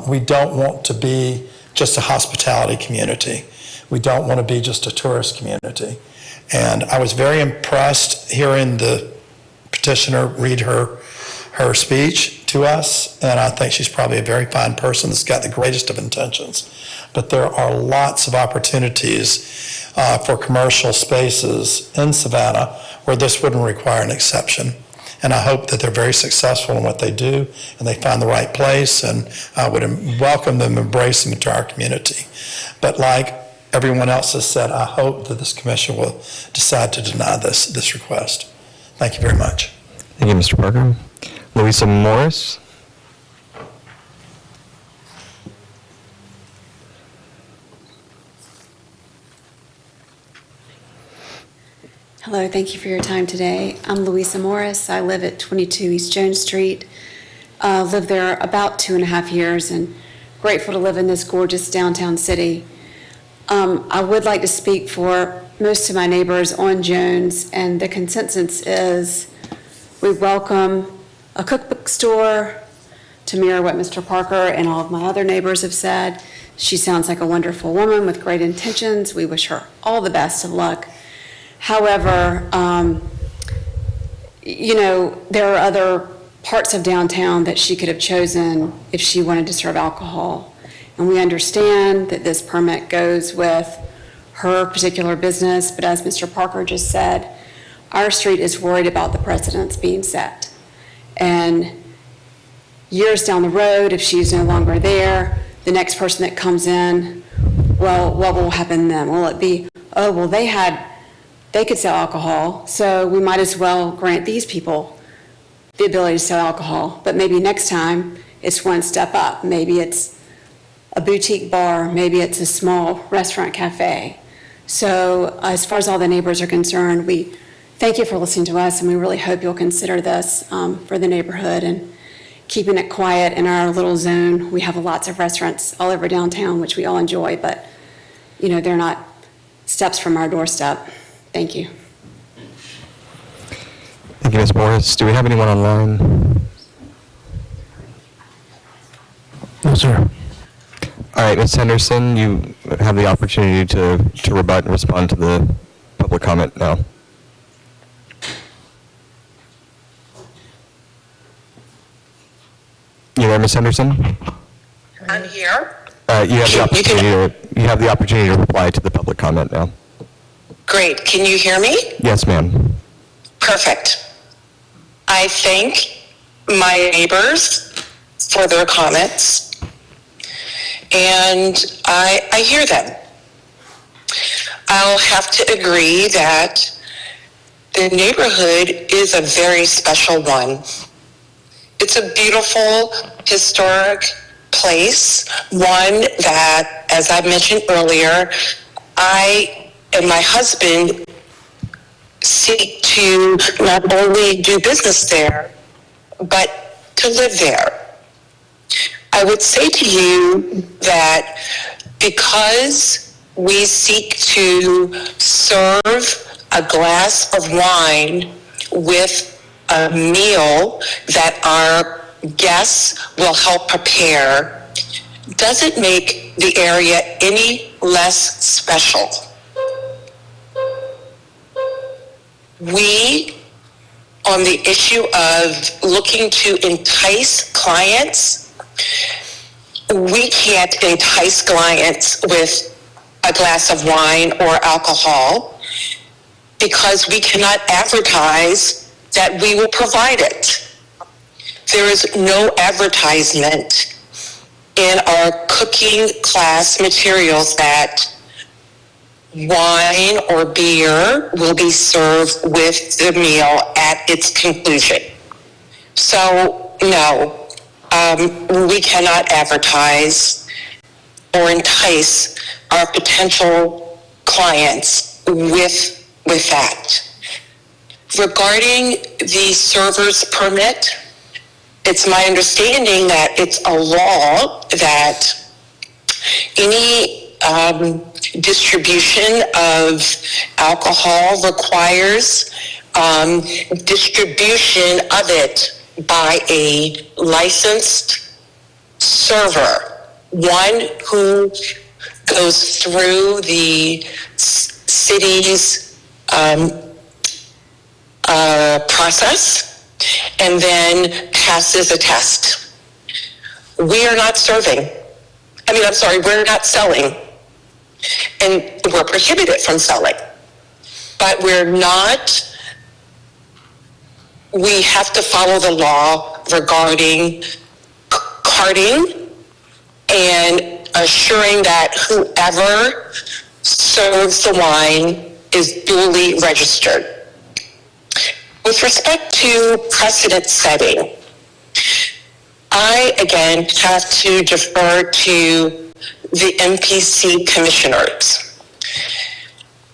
We don't want to be just a hospitality community. We don't want to be just a tourist community. And I was very impressed hearing the petitioner read her speech to us, and I think she's probably a very fine person that's got the greatest of intentions. But there are lots of opportunities for commercial spaces in Savannah where this wouldn't require an exception. And I hope that they're very successful in what they do and they find the right place, and I would welcome them, embrace them into our community. But like everyone else has said, I hope that this commission will decide to deny this request. Thank you very much. Thank you, Mr. Parker. Louisa Morris? Hello, thank you for your time today. I'm Louisa Morris. I live at 22 East Jones Street. Lived there about 2.5 years and grateful to live in this gorgeous downtown city. I would like to speak for most of my neighbors on Jones, and the consensus is we welcome a cookbook store to mirror what Mr. Parker and all of my other neighbors have said. She sounds like a wonderful woman with great intentions. We wish her all the best of luck. However, there are other parts of downtown that she could have chosen if she wanted to serve alcohol. And we understand that this permit goes with her particular business, but as Mr. Parker just said, our street is worried about the precedents being set. And years down the road, if she's no longer there, the next person that comes in, well, what will happen then? Will it be, oh, well, they could sell alcohol, so we might as well grant these people the ability to sell alcohol, but maybe next time it's one step up. Maybe it's a boutique bar, maybe it's a small restaurant cafe. So as far as all the neighbors are concerned, we thank you for listening to us, and we really hope you'll consider this for the neighborhood and keeping it quiet in our little zone. We have lots of restaurants all over downtown, which we all enjoy, but they're not steps from our doorstep. Thank you. Thank you, Ms. Morris. Do we have anyone online? No, sir. All right, Ms. Henderson, you have the opportunity to rebut and respond to the public comment now. You there, Ms. Henderson? I'm here. You have the opportunity to reply to the public comment now. Great. Can you hear me? Yes, ma'am. Perfect. I thank my neighbors for their comments, and I hear them. I'll have to agree that the neighborhood is a very special one. It's a beautiful, historic place, one that, as I mentioned earlier, I and my husband seek to not only do business there, but to live there. I would say to you that because we seek to serve a glass of wine with a meal that our guests will help prepare, doesn't make the area any less special. We, on the issue of looking to entice clients, we can't entice clients with a glass of wine or alcohol because we cannot advertise that we will provide it. There is no advertisement in our cooking class materials that wine or beer will be served with the meal at its conclusion. So, no, we cannot advertise or entice our potential clients with that. Regarding the server's permit, it's my understanding that it's a law that any distribution of alcohol requires distribution of it by a licensed server, one who goes through the city's process and then passes a test. We are not serving. We're not selling. And we're prohibited from selling. But we have to follow the law regarding carting and assuring that whoever serves the wine is duly registered. With respect to precedent setting, I, again, have to defer to the MPC commissioners.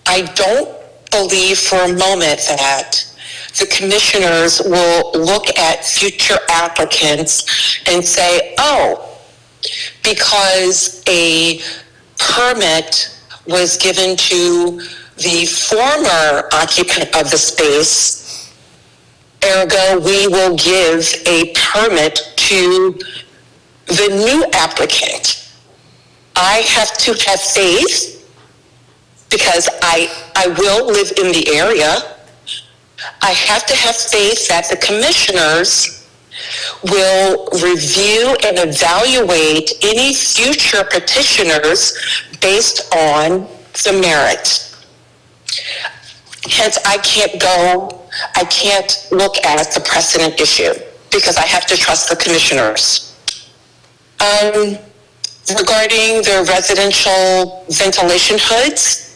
I don't believe for a moment that the commissioners will look at future applicants and say, oh, because a permit was given to the former occupant of the space, ergo, we will give a permit to the new applicant. I have to have faith, because I will live in the area. I have to have faith that the commissioners will review and evaluate any future petitioners based on the merit. Hence, I can't look at the precedent issue because I have to trust the commissioners. Regarding the residential ventilation hoods,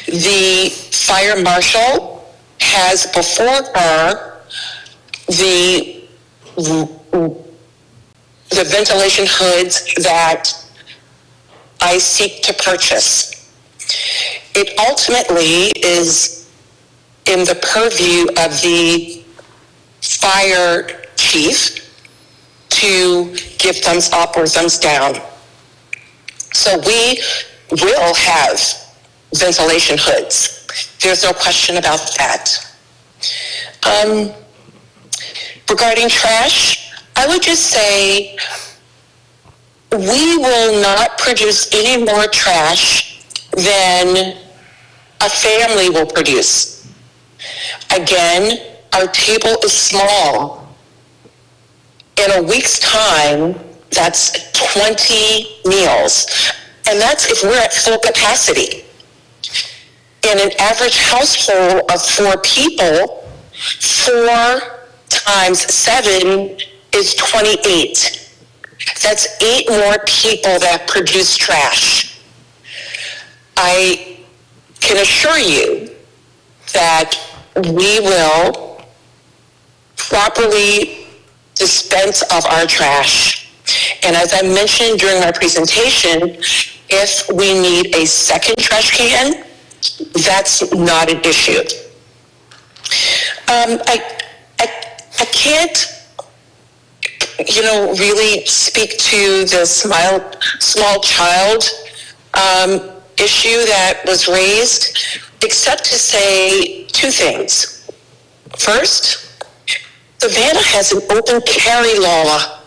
the fire marshal has before her the ventilation hoods that I seek to purchase. It ultimately is in the purview of the fire chief to give thumbs up or thumbs down. So we will have ventilation hoods. There's no question about that. Regarding trash, I would just say we will not produce any more trash than a family will produce. Again, our table is small. In a week's time, that's 20 meals. And that's if we're at full capacity. In an average household of 4 people, 4 times 7 is 28. That's 8 more people that produce trash. I can assure you that we will properly dispense of our trash. And as I mentioned during my presentation, if we need a second trash can, that's not an issue. I can't, really speak to the small child issue that was raised, except to say 2 things. First, Savannah has an open carry law.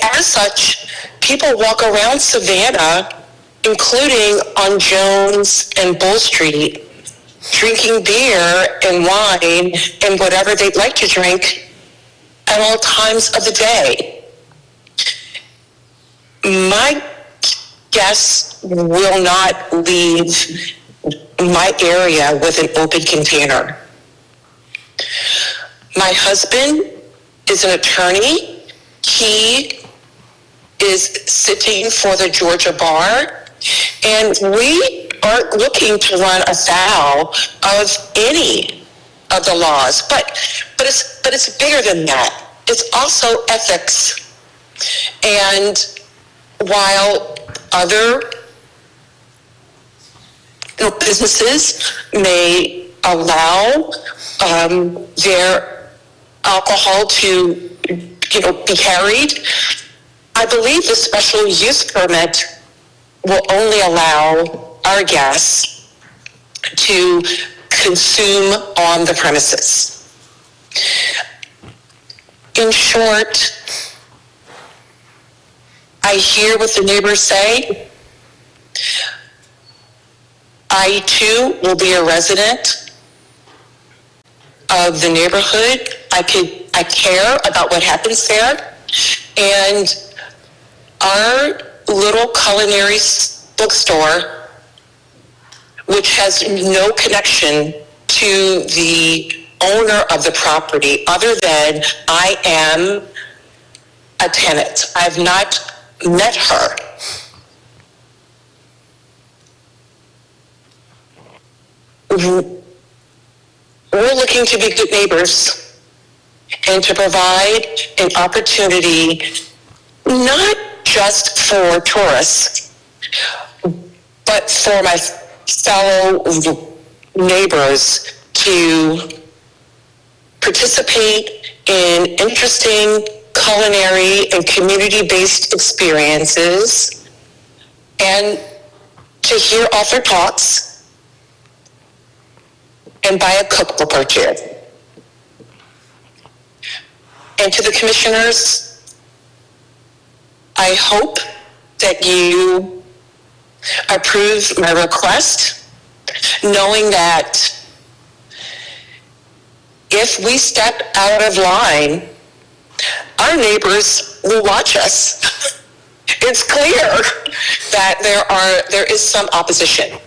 As such, people walk around Savannah, including on Jones and Bull Street, drinking beer and wine and whatever they'd like to drink at all times of the day. My guests will not leave my area with an open container. My husband is an attorney. He is sitting for the Georgia bar, and we aren't looking to run afoul of any of the laws, but it's bigger than that. It's also ethics. And while other businesses may allow their alcohol to be carried, I believe the special use permit will only allow our guests to consume on the premises. In short, I hear what the neighbors say. I too will be a resident of the neighborhood. I care about what happens there. And our little culinary bookstore, which has no connection to the owner of the property other than I am a tenant. I've not met her. We're looking to be good neighbors and to provide an opportunity not just for tourists, but for fellow neighbors to participate in interesting culinary and community-based experiences, and to hear author talks and buy a cookbook or two. And to the commissioners, I hope that you approve my request, knowing that if we step out of line, our neighbors will watch us. It's clear that there is some opposition.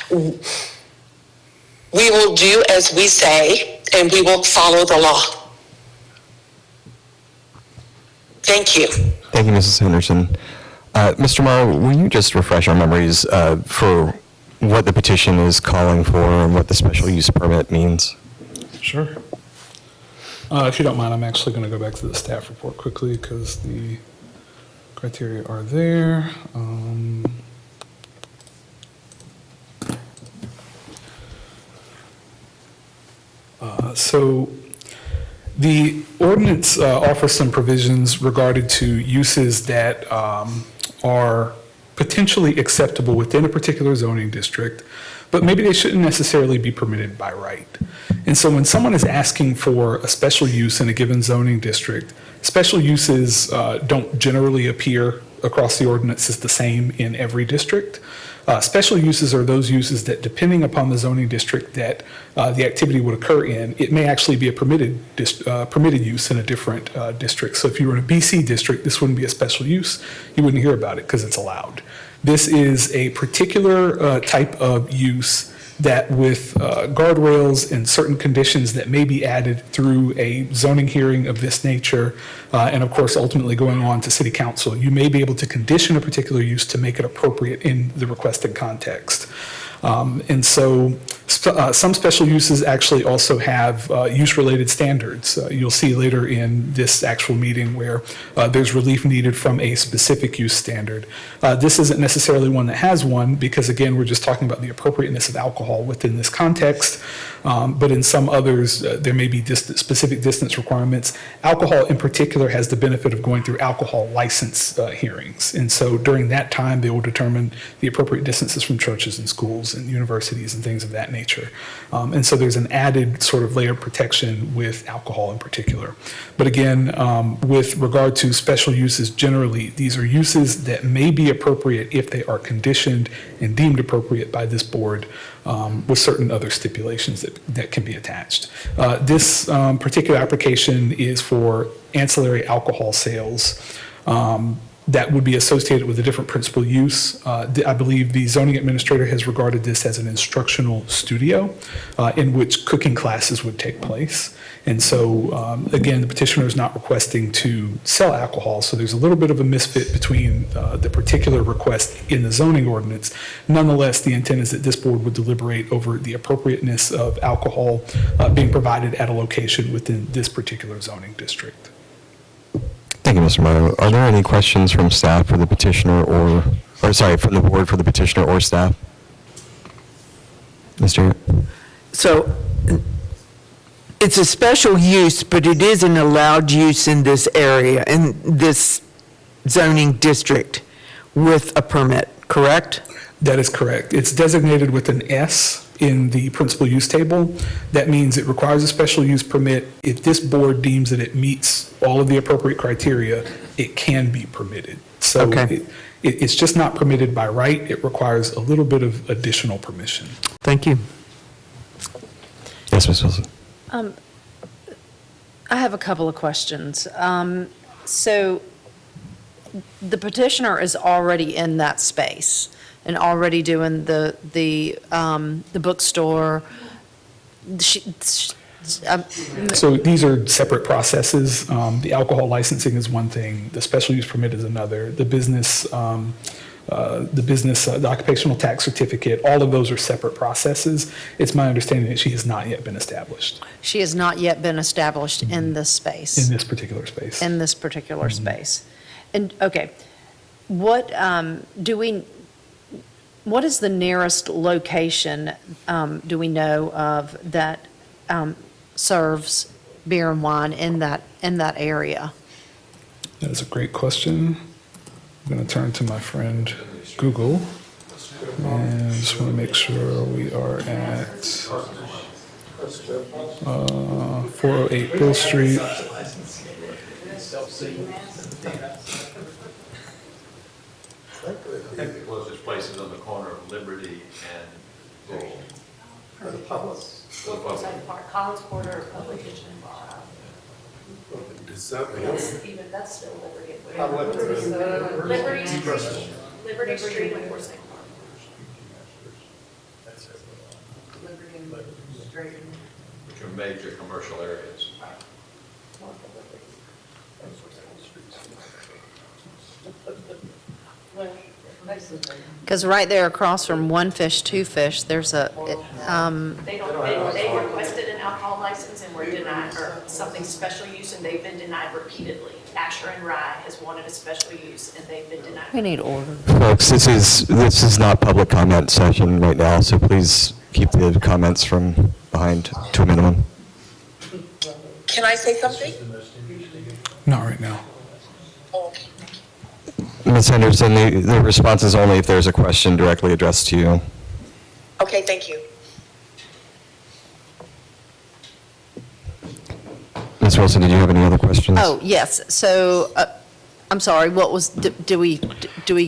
We will do as we say, and we will follow the law. Thank you. Thank you, Mrs. Henderson. Mr. Morrow, will you just refresh our memories for what the petition is calling for and what the special use permit means? Sure. If you don't mind, I'm actually going to go back to the staff report quickly because the criteria are there. So the ordinance offers some provisions regarding to uses that are potentially acceptable within a particular zoning district, but maybe they shouldn't necessarily be permitted by right. And so when someone is asking for a special use in a given zoning district, special uses don't generally appear across the ordinance as the same in every district. Special uses are those uses that, depending upon the zoning district that the activity would occur in, it may actually be a permitted use in a different district. So if you were in a BC district, this wouldn't be a special use. You wouldn't hear about it because it's allowed. This is a particular type of use that with guardrails and certain conditions that may be added through a zoning hearing of this nature, and of course ultimately going on to city council, you may be able to condition a particular use to make it appropriate in the requested context. And so some special uses actually also have use-related standards. You'll see later in this actual meeting where there's relief needed from a specific use standard. This isn't necessarily one that has one because, again, we're just talking about the appropriateness of alcohol within this context. But in some others, there may be specific distance requirements. Alcohol in particular has the benefit of going through alcohol license hearings. And so during that time, they will determine the appropriate distances from churches and schools and universities and things of that nature. And so there's an added sort of layer of protection with alcohol in particular. But again, with regard to special uses generally, these are uses that may be appropriate if they are conditioned and deemed appropriate by this board with certain other stipulations that can be attached. This particular application is for ancillary alcohol sales that would be associated with a different principal use. I believe the zoning administrator has regarded this as an instructional studio in which cooking classes would take place. And so, again, the petitioner is not requesting to sell alcohol, so there's a little bit of a misfit between the particular request in the zoning ordinance. Nonetheless, the intent is that this board would deliberate over the appropriateness of alcohol being provided at a location within this particular zoning district. Thank you, Mr. Morrow. Are there any questions from staff for the petitioner or sorry, from the board for the petitioner or staff? Mr. So it's a special use, but it is an allowed use in this area, in this zoning district with a permit, correct? That is correct. It's designated with an S in the principal use table. That means it requires a special use permit. If this board deems that it meets all of the appropriate criteria, it can be permitted. So it's just not permitted by right. It requires a little bit of additional permission. Thank you. Yes, Ms. Wilson. I have a couple of questions. So the petitioner is already in that space and already doing the bookstore. So these are separate processes. The alcohol licensing is one thing. The special use permit is another. The occupational tax certificate, all of those are separate processes. It's my understanding that she has not yet been established. She has not yet been established in this space. In this particular space. In this particular space. And, okay, what do we, what is the nearest location, do we know of, that serves beer and wine in that area? That is a great question. I'm going to turn to my friend Google, and I just want to make sure we are at 408 Bull Street. I think the closest place is on the corner of Liberty and Bull. For the public. Second part, Collins Quarter or Public Kitchen and Bar. That's still Liberty. Liberty Street and Forsyth Park. Which are major commercial areas. Because right there across from One Fish, Two Fish, there's a, They requested an alcohol license and were denied, or something special use, and they've been denied repeatedly. Asher and Rye has wanted a special use, and they've been denied. we need order. Folks, this is not public comment session right now, so please keep the comments from behind to a minimum. Can I say something? Not right now. Ms. Henderson, the response is only if there's a question directly addressed to you. Okay, thank you. Ms. Wilson, did you have any other questions? Oh, yes, so, I'm sorry, what was, do we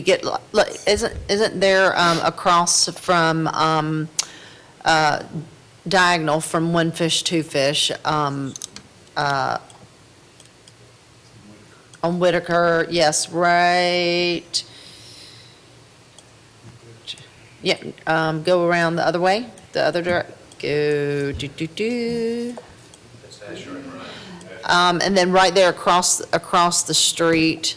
get, isn't there across from, diagonal from One Fish, Two Fish, on Whitaker, yes, right. Yeah, go around the other way, the other go, and then right there across the street,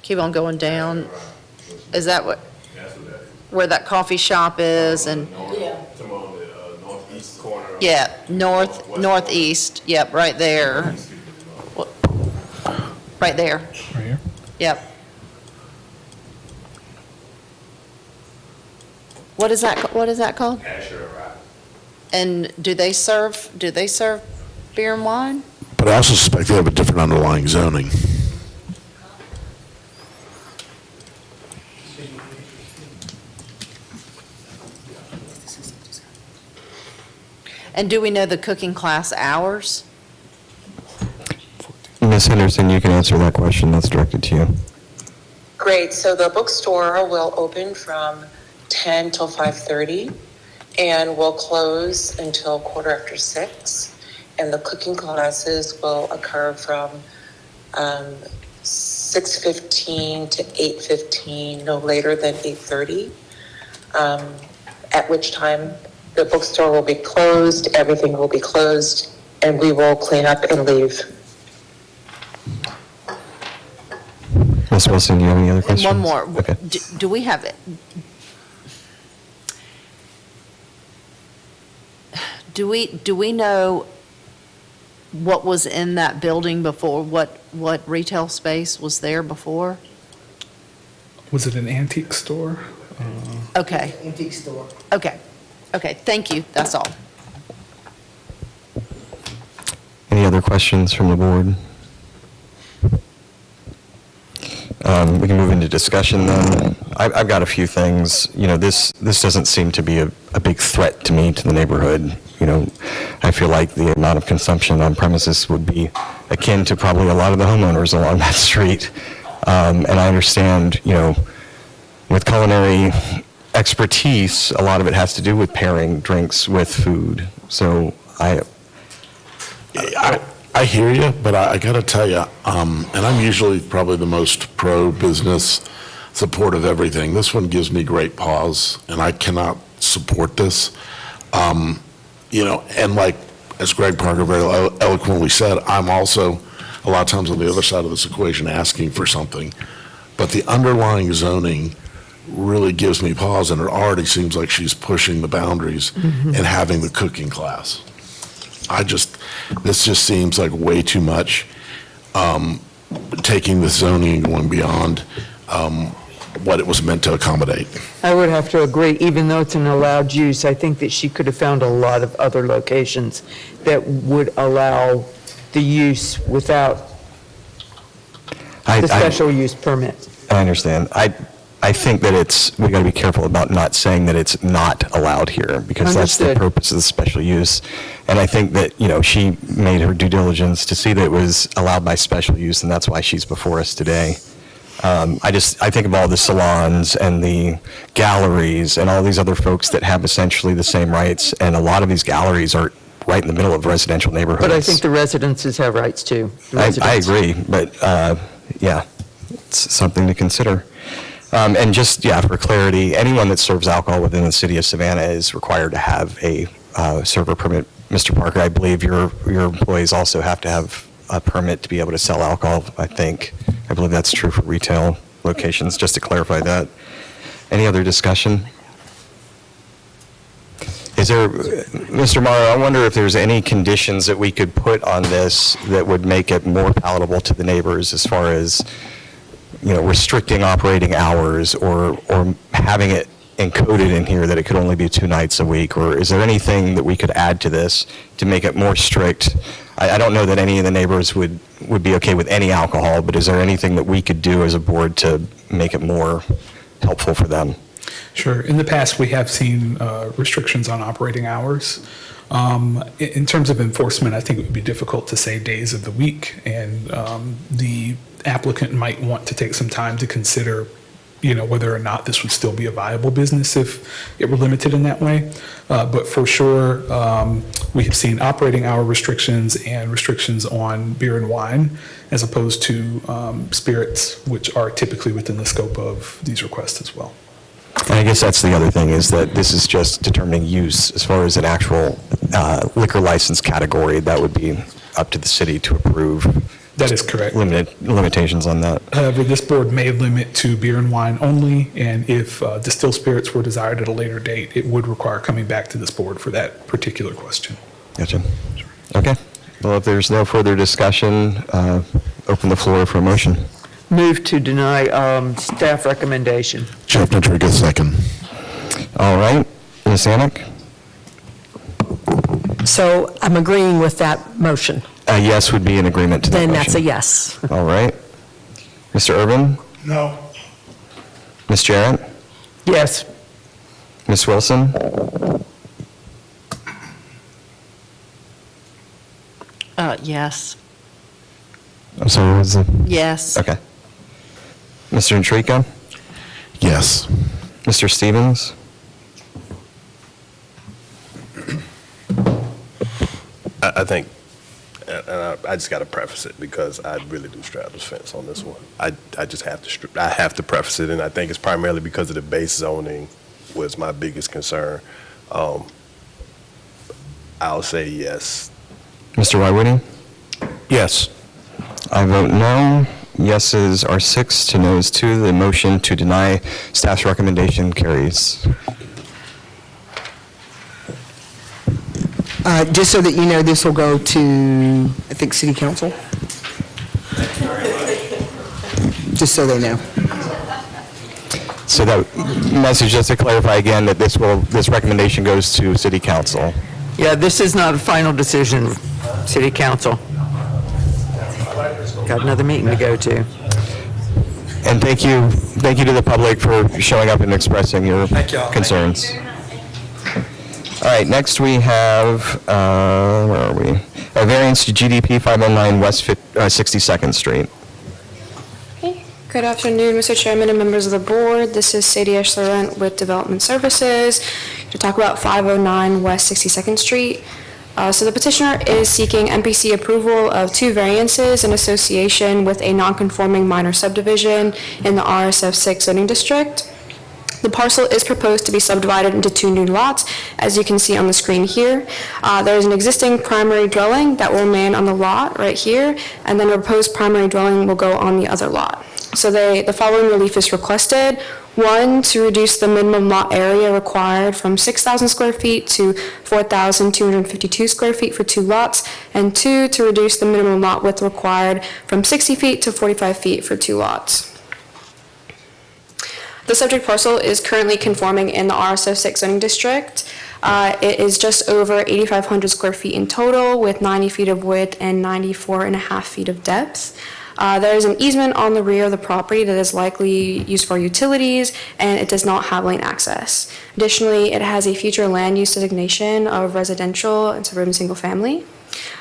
keep on going down. Is that where that coffee shop is? And Northeast corner. yeah, northeast, yep, right there. Right there. Right here? Yep. What is that called? Asher and Rye. And do they serve beer and wine? But I also suspect they have a different underlying zoning. And do we know the cooking class hours? Ms. Henderson, you can answer that question. That's directed to you. Great, so the bookstore will open from 10 till 5:30 and will close until 6:15. And the cooking classes will occur from 6:15 to 8:15, no later than 8:30, at which time the bookstore will be closed, everything will be closed, and we will clean up and leave. Ms. Wilson, do you have any other questions? One more. Okay. Do we have it? Do we know what was in that building before? What retail space was there before? Was it an antique store? Okay. Antique store. Okay. Thank you. That's all. Any other questions from the board? We can move into discussion then. I've got a few things. You know, this doesn't seem to be a big threat to me, to the neighborhood. You know, I feel like the amount of consumption on premises would be akin to probably a lot of the homeowners along that street. And I understand, you know, with culinary expertise, a lot of it has to do with pairing drinks with food. So I hear you, but I got to tell you, and I'm usually probably the most pro-business support of everything. This one gives me great pause, and I cannot support this. You know, and like, as Greg Parker very eloquently said, I'm also, a lot of times on the other side of this equation, asking for something. But the underlying zoning really gives me pause, and it already seems like she's pushing the boundaries and having the cooking class. This just seems like way too much, taking the zoning and going beyond. what it was meant to accommodate. I would have to agree, even though it's an allowed use, I think that she could have found a lot of other locations that would allow the use without the special use permit. I understand. I think that we got to be careful about not saying that it's not allowed here, because that's the Understood. purpose of the special use. And I think that, she made her due diligence to see that it was allowed by special use, and that's why she's before us today. I think of all the salons and the galleries and all these other folks that have essentially the same rights, and a lot of these galleries are right in the middle of residential neighborhoods. But I think the residences have rights too. I agree, but yeah, it's something to consider. And just, for clarity, anyone that serves alcohol within the city of Savannah is required to have a server permit. Mr. Parker, I believe your employees also have to have a permit to be able to sell alcohol, I believe that's true for retail locations, just to clarify that. Any other discussion? Mr. Morrow, I wonder if there's any conditions that we could put on this that would make it more palatable to the neighbors, as far as, restricting operating hours, or having it encoded in here that it could only be 2 nights a week? Or is there anything that we could add to this to make it more strict? I don't know that any of the neighbors would be okay with any alcohol, but is there anything that we could do as a board to make it more helpful for them? Sure. In the past, we have seen restrictions on operating hours. In terms of enforcement, I think it would be difficult to say days of the week, and the applicant might want to take some time to consider, whether or not this would still be a viable business if it were limited in that way. But for sure, we have seen operating hour restrictions and restrictions on beer and wine, as opposed to spirits, which are typically within the scope of these requests as well. And I guess that's the other thing, is that this is just determining use. As far as an actual liquor license category, that would be up to the city to approve. That is correct. Limitations on that. However, this board may limit to beer and wine only, and if distilled spirits were desired at a later date, it would require coming back to this board for that particular question. Gotcha. Okay. Well, if there's no further discussion, open the floor for a motion. Move to deny staff recommendation. Jeff Nitriga, second. All right. Ms. Anik? So I'm agreeing with that motion. A yes would be in agreement to that Then motion. that's a yes. All right. Mr. Urban? No. Ms. Jarrett? Yes. Ms. Wilson? Yes. I'm sorry, what was the? Yes. Okay. Mr. Nitriga? Yes. Mr. Stevens? I think, and I just got to preface it, because I really do straddle the fence on this one. I just have to, I have to preface it, and I think it's primarily because of the base zoning was my biggest concern. I'll say yes. Mr. Wywitty? Yes. I vote no. Yeses are 6 to noes 2. The motion to deny staff's recommendation carries. Just so that you know, this will go to, I think, City Council. Just so they know. So that message, just to clarify again, that this recommendation goes to City Council. Yeah, this is not a final decision, City Council. Got another meeting to go to. And thank you to the public for showing up and expressing your concerns. All right, next we have, where are we? A variance to GDP 509 West 62nd Street. Good afternoon, Mr. Chairman and members of the board. This is Sadie Eschler with Development Services to talk about 509 West 62nd Street. So the petitioner is seeking MPC approval of 2 variances in association with a non-conforming minor subdivision in the RSF 6 zoning district. The parcel is proposed to be subdivided into 2 new lots, as you can see on the screen here. There is an existing primary dwelling that will remain on the lot right here, and then a proposed primary dwelling will go on the other lot. So the following relief is requested. 1, to reduce the minimum lot area required from 6,000 square feet to 4,252 square feet for 2 lots, and 2, to reduce the minimum lot width required from 60 feet to 45 feet for 2 lots. The subject parcel is currently conforming in the RSO 6 zoning district. It is just over 8,500 square feet in total with 90 feet of width and 94.5 feet of depth. There is an easement on the rear of the property that is likely used for utilities, and it does not have lane access. Additionally, it has a future land use designation of residential and suburban single family.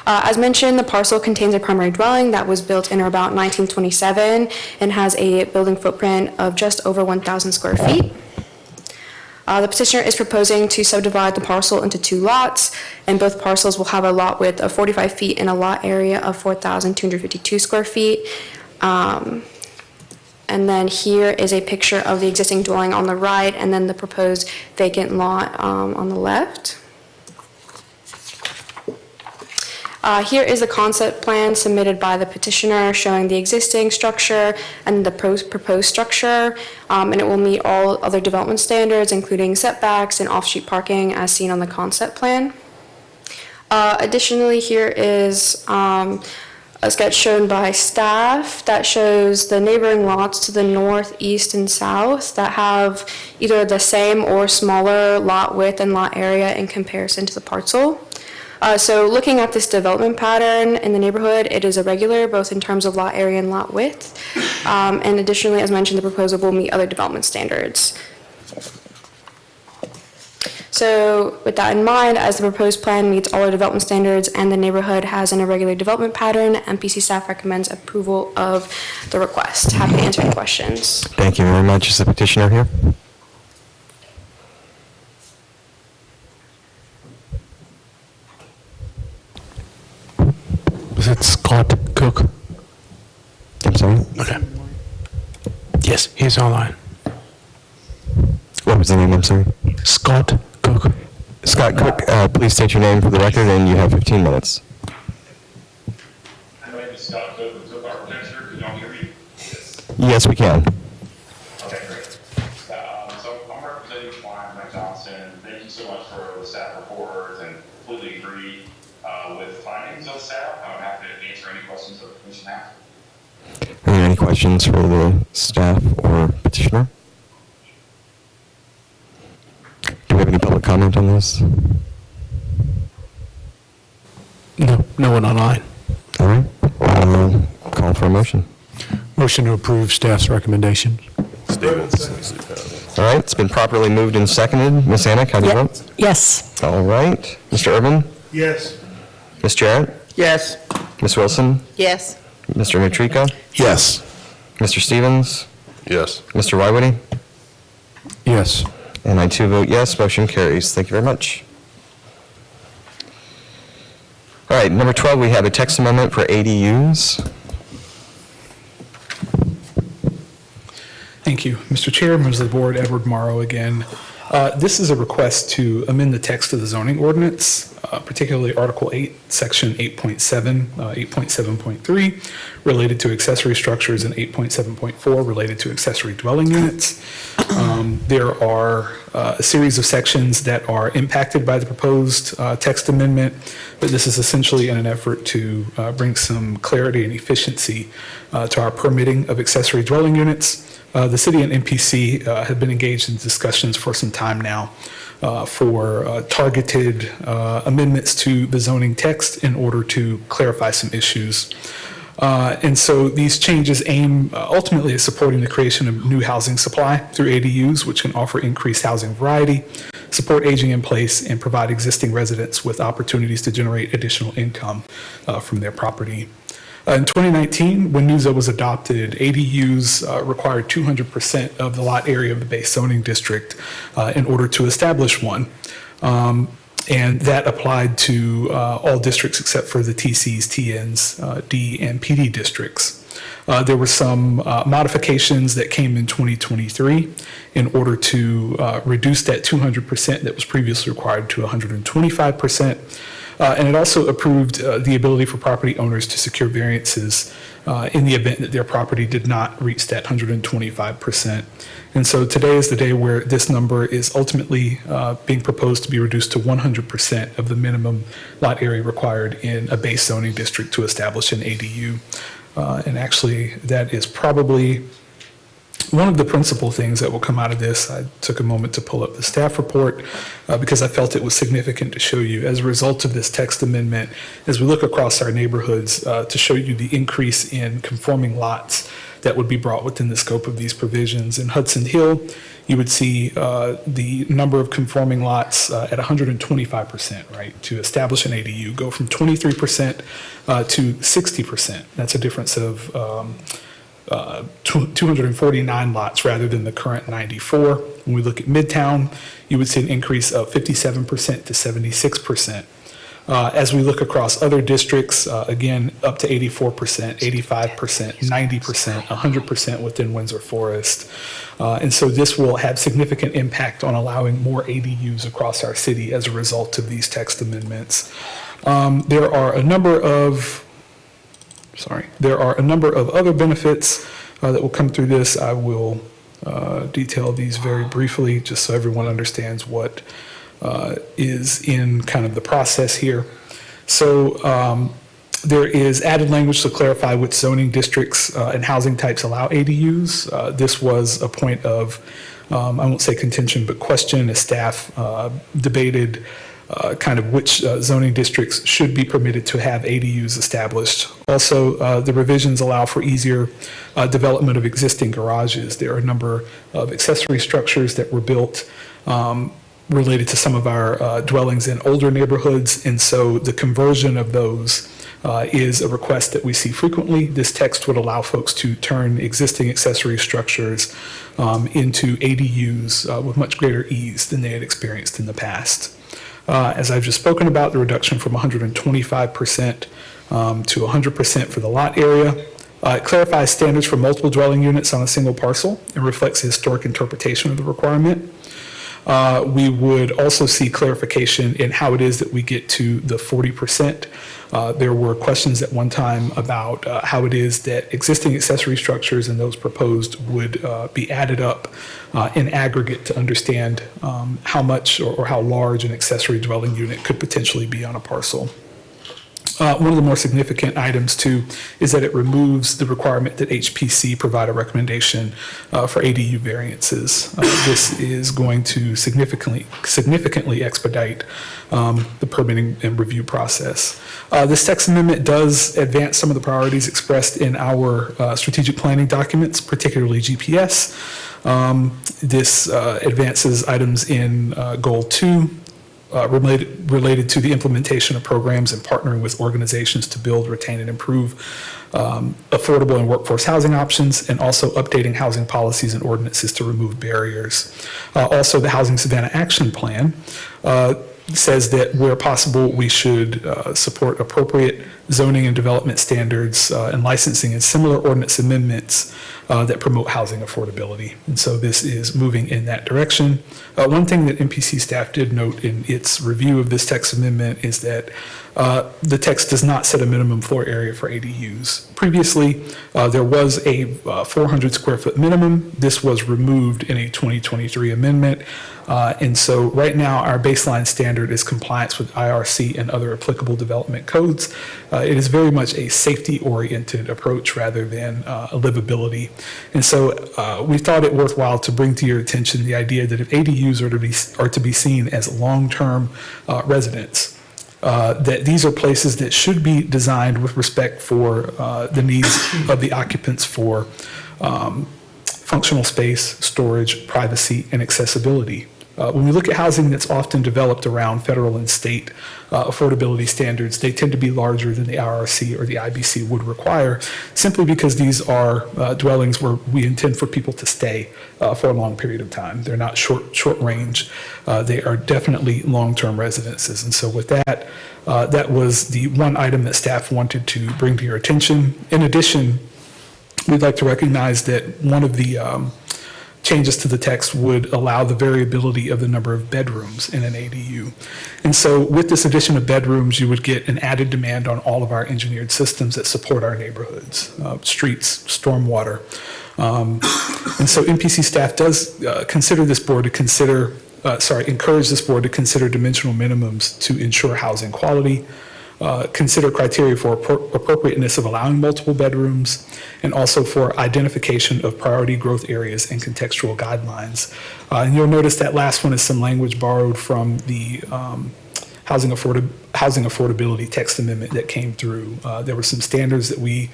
As mentioned, the parcel contains a primary dwelling that was built in or about 1927 and has a building footprint of just over 1,000 square feet. The petitioner is proposing to subdivide the parcel into 2 lots, and both parcels will have a lot width of 45 feet and a lot area of 4,252 square feet. And then here is a picture of the existing dwelling on the right, and then the proposed vacant lot on the left. Here is the concept plan submitted by the petitioner showing the existing structure and the proposed structure, and it will meet all other development standards, including setbacks and off-street parking as seen on the concept plan. Additionally, here is a sketch shown by staff that shows the neighboring lots to the north, east, and south that have either the same or smaller lot width and lot area in comparison to the parcel. So looking at this development pattern in the neighborhood, it is irregular, both in terms of lot area and lot width. And additionally, as mentioned, the proposal will meet other development standards. So with that in mind, as the proposed plan meets all our development standards and the neighborhood has an irregular development pattern, MPC staff recommends approval of the request. Happy to answer any questions. Thank you very much. Is the petitioner here? Was it Scott Cook? I'm sorry? Okay. Yes, he's online. What was the name? I'm sorry? Scott Cook. Scott Cook, please state your name for the record, and you have 15 minutes. My name is Scott Cook with Cook Architecture. Can y'all hear me? Yes, we can. Okay, great. So I'm representing client Mike Johnson. Thank you so much for the staff report and completely agree with findings of staff. I'm happy to answer any questions that the commission has. Are there any questions for the staff or petitioner? Do we have any public comment on this? No, no one online. All right. Call for a motion. Motion to approve staff's recommendations. All right, it's been properly moved and seconded. Ms. Anik, how do you vote? Yes. All right. Mr. Urban? Yes. Ms. Jarrett? Yes. Ms. Wilson? Yes. Mr. Matrika? Yes. Mr. Stevens? Yes. Mr. Wywitty? Yes. And I too vote yes, motion carries. Thank you very much. All right, number 12, we have a text amendment for ADUs. Thank you. Mr. Chair, members of the board, Edward Morrow again. This is a request to amend the text of the zoning ordinance, particularly Article 8, Section 8.7, 8.7.3, related to accessory structures, and 8.7.4, related to accessory dwelling units. There are a series of sections that are impacted by the proposed text amendment, but this is essentially in an effort to bring some clarity and efficiency to our permitting of accessory dwelling units. The city and MPC have been engaged in discussions for some time now for targeted amendments to the zoning text in order to clarify some issues. And so these changes aim ultimately at supporting the creation of new housing supply through ADUs, which can offer increased housing variety, support aging in place, and provide existing residents with opportunities to generate additional income from their property. In 2019, when NUZA was adopted, ADUs required 200% of the lot area of the base zoning district in order to establish one. And that applied to all districts except for the TCs, TNs, D, and PD districts. There were some modifications that came in 2023 in order to reduce that 200% that was previously required to 125%. And it also approved the ability for property owners to secure variances in the event that their property did not reach that 125%. And so today is the day where this number is ultimately being proposed to be reduced to 100% of the minimum lot area required in a base zoning district to establish an ADU. And actually, that is probably One of the principal things that will come out of this, I took a moment to pull up the staff report because I felt it was significant to show you as a result of this text amendment, as we look across our neighborhoods, to show you the increase in conforming lots that would be brought within the scope of these provisions. In Hudson Hill, you would see the number of conforming lots at 125%, right, to establish an ADU, go from 23% to 60%. That's a difference of 249 lots rather than the current 94. When we look at Midtown, you would see an increase of 57% to 76%. As we look across other districts, again, up to 84%, 85%, 90%, 100% within Windsor Forest. And so this will have significant impact on allowing more ADUs across our city as a result of these text amendments. There are a number of other benefits that will come through this. I will detail these very briefly just so everyone understands what is in kind of the process here. So there is added language to clarify which zoning districts and housing types allow ADUs. This was a point of, I won't say contention, but question as staff debated kind of which zoning districts should be permitted to have ADUs established. Also, the revisions allow for easier development of existing garages. There are a number of accessory structures that were built related to some of our dwellings in older neighborhoods, and so the conversion of those is a request that we see frequently. This text would allow folks to turn existing accessory structures into ADUs with much greater ease than they had experienced in the past. As I've just spoken about, the reduction from 125% to 100% for the lot area. It clarifies standards for multiple dwelling units on a single parcel and reflects the historic interpretation of the requirement. We would also see clarification in how it is that we get to the 40%. There were questions at one time about how it is that existing accessory structures and those proposed would be added up in aggregate to understand how much or how large an accessory dwelling unit could potentially be on a parcel. One of the more significant items, too, is that it removes the requirement that HPC provide a recommendation for ADU variances. This is going to significantly expedite the permitting and review process. This text amendment does advance some of the priorities expressed in our strategic planning documents, particularly GPS. This advances items in Goal 2, related to the implementation of programs and partnering with organizations to build, retain, and improve affordable and workforce housing options, and also updating housing policies and ordinances to remove barriers. Also, the Housing Savannah Action Plan says that where possible, we should support appropriate zoning and development standards and licensing and similar ordinance amendments that promote housing affordability. And so this is moving in that direction. One thing that MPC staff did note in its review of this text amendment is that the text does not set a minimum floor area for ADUs. Previously, there was a 400 square foot minimum. This was removed in a 2023 amendment. And so right now, our baseline standard is compliance with IRC and other applicable development codes. It is very much a safety-oriented approach rather than a livability. And so we thought it worthwhile to bring to your attention the idea that if ADUs are to be seen as long-term residents, that these are places that should be designed with respect for the needs of the occupants for functional space, storage, privacy, and accessibility. When we look at housing that's often developed around federal and state affordability standards, they tend to be larger than the IRC or the IBC would require, simply because these are dwellings where we intend for people to stay for a long period of time. They're not short range. They are definitely long-term residences. And so with that, that was the one item that staff wanted to bring to your attention. In addition, we'd like to recognize that one of the changes to the text would allow the variability of the number of bedrooms in an ADU. And so with this addition of bedrooms, you would get an added demand on all of our engineered systems that support our neighborhoods, streets, stormwater. And so MPC staff does encourage this board to consider dimensional minimums to ensure housing quality. consider criteria for appropriateness of allowing multiple bedrooms, and also for identification of priority growth areas and contextual guidelines. And you'll notice that last one is some language borrowed from the housing affordability text amendment that came through. There were some standards that we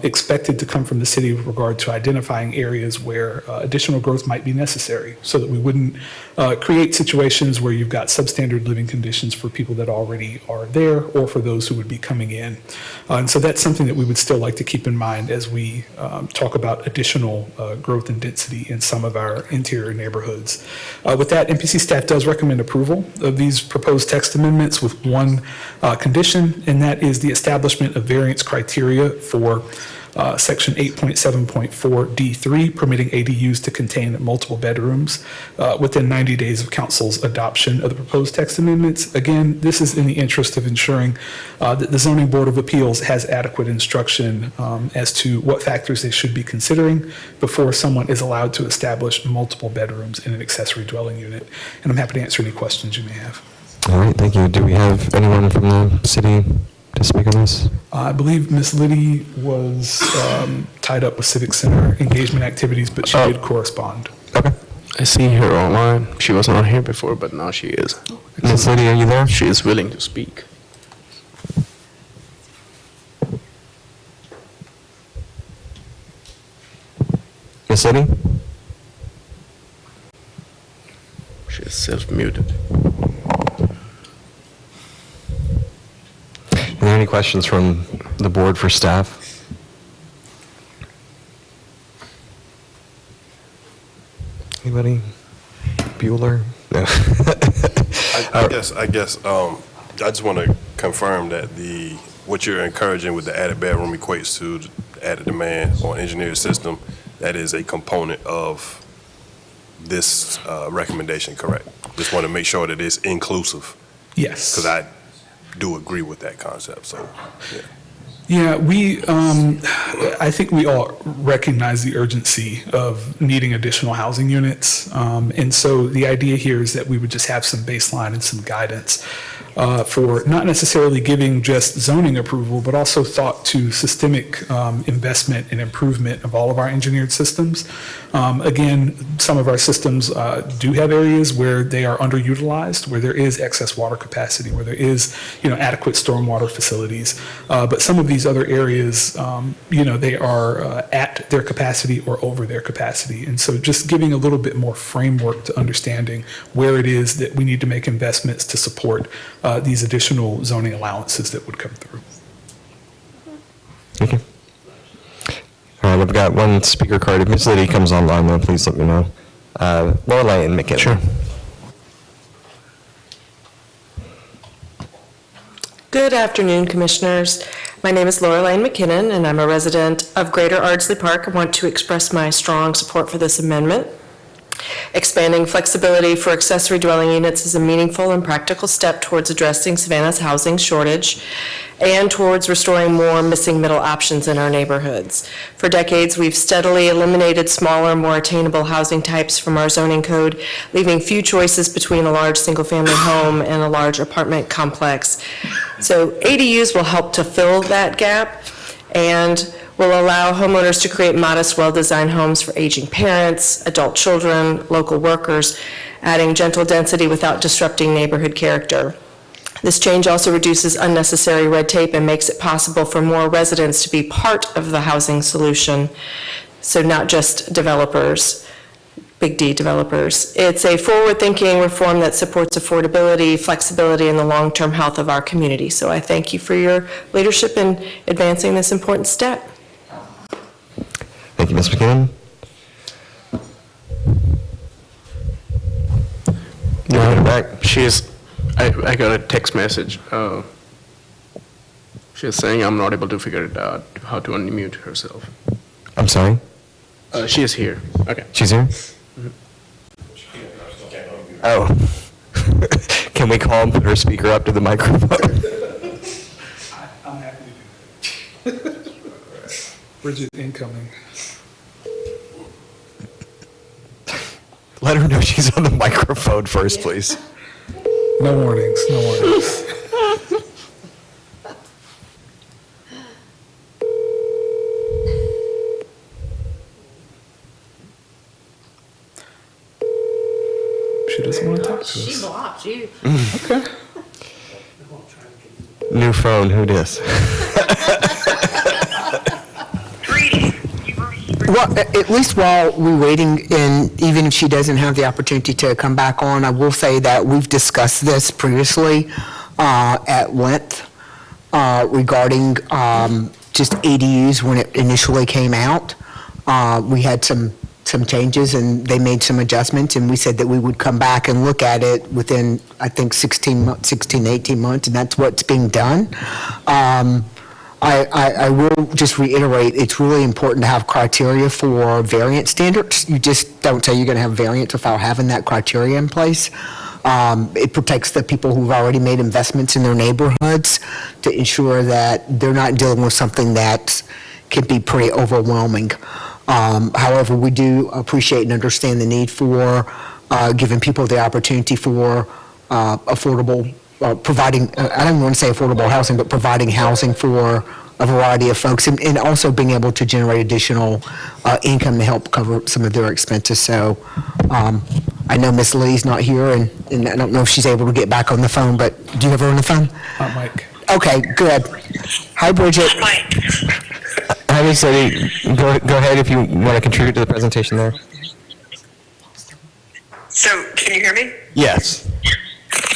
expected to come from the city with regard to identifying areas where additional growth might be necessary, so that we wouldn't create situations where you've got substandard living conditions for people that already are there or for those who would be coming in. And so that's something that we would still like to keep in mind as we talk about additional growth and density in some of our interior neighborhoods. With that, MPC staff does recommend approval of these proposed text amendments with one condition, and that is the establishment of variance criteria for Section 8.7.4D3, permitting ADUs to contain multiple bedrooms within 90 days of council's adoption of the proposed text amendments. Again, this is in the interest of ensuring that the Zoning Board of Appeals has adequate instruction as to what factors they should be considering before someone is allowed to establish multiple bedrooms in an accessory dwelling unit. And I'm happy to answer any questions you may have. All right, thank you. Do we have anyone from the city to speak on this? I believe Ms. Liddy was tied up with Civic Center engagement activities, but she did correspond. Okay. I see her online. She wasn't on here before, but now she is. Ms. Liddy, are you there? She is willing to speak. Ms. Liddy? She is self-muted. Are there any questions from the board for staff? Anybody? Bueller? No. I guess, I just want to confirm that what you're encouraging with the added bedroom equates to the added demand on engineered system. That is a component of this recommendation, correct? Just want to make sure that it's inclusive. Yes. Because I do agree with that concept, so, yeah. Yeah, I think we all recognize the urgency of needing additional housing units. And so the idea here is that we would just have some baseline and some guidance for not necessarily giving just zoning approval, but also thought to systemic investment and improvement of all of our engineered systems. Again, some of our systems do have areas where they are underutilized, where there is excess water capacity, where there is, adequate stormwater facilities. But some of these other areas, they are at their capacity or over their capacity. And so just giving a little bit more framework to understanding where it is that we need to make investments to support these additional zoning allowances that would come through. Thank you. All right, I've got one speaker card. If Ms. Liddy comes online, though, please let me know. Lorelei and McKinnon. Sure. Good afternoon, Commissioners. My name is Lorelei McKinnon, and I'm a resident of Greater Ardsley Park. I want to express my strong support for this amendment. Expanding flexibility for accessory dwelling units is a meaningful and practical step towards addressing Savannah's housing shortage and towards restoring more missing middle options in our neighborhoods. For decades, we've steadily eliminated smaller, more attainable housing types from our zoning code, leaving few choices between a large single-family home and a large apartment complex. So ADUs will help to fill that gap and will allow homeowners to create modest, well-designed homes for aging parents, adult children, local workers, adding gentle density without disrupting neighborhood character. This change also reduces unnecessary red tape and makes it possible for more residents to be part of the housing solution, so not just developers, big D developers. It's a forward-thinking reform that supports affordability, flexibility, and the long-term health of our community. So I thank you for your leadership in advancing this important step. Thank you, Ms. McKinnon. I got a text message. She's saying I'm not able to figure it out, how to unmute herself. I'm sorry? She is here. Okay. She's here? Oh. Can we call and put her speaker up to the microphone? I'm happy to do that. Bridget incoming. Let her know she's on the microphone first, please. No warnings, no warnings. Okay. New phone, who dis? Well, at least while we're waiting, and even if she doesn't have the opportunity to come back on, I will say that we've discussed this previously at length regarding just ADUs when it initially came out. We had some changes, and they made some adjustments, and we said that we would come back and look at it within, I think, 16 to 18 months, and that's what's being done. I will just reiterate, it's really important to have criteria for variance standards. You just don't say you're going to have variance without having that criteria in place. It protects the people who've already made investments in their neighborhoods to ensure that they're not dealing with something that can be pretty overwhelming. However, we do appreciate and understand the need for giving people the opportunity for affordable, providing, I don't want to say affordable housing, but providing housing for a variety of folks, and also being able to generate additional income to help cover some of their expenses. So I know Ms. Lee's not here, and I don't know if she's able to get back on the phone, but do you have her on the phone? Mike. Okay, good. Hi, Bridget. Hi, Ms. Liddy. Go ahead if you want to contribute to the presentation there. So, can you hear me? Yes.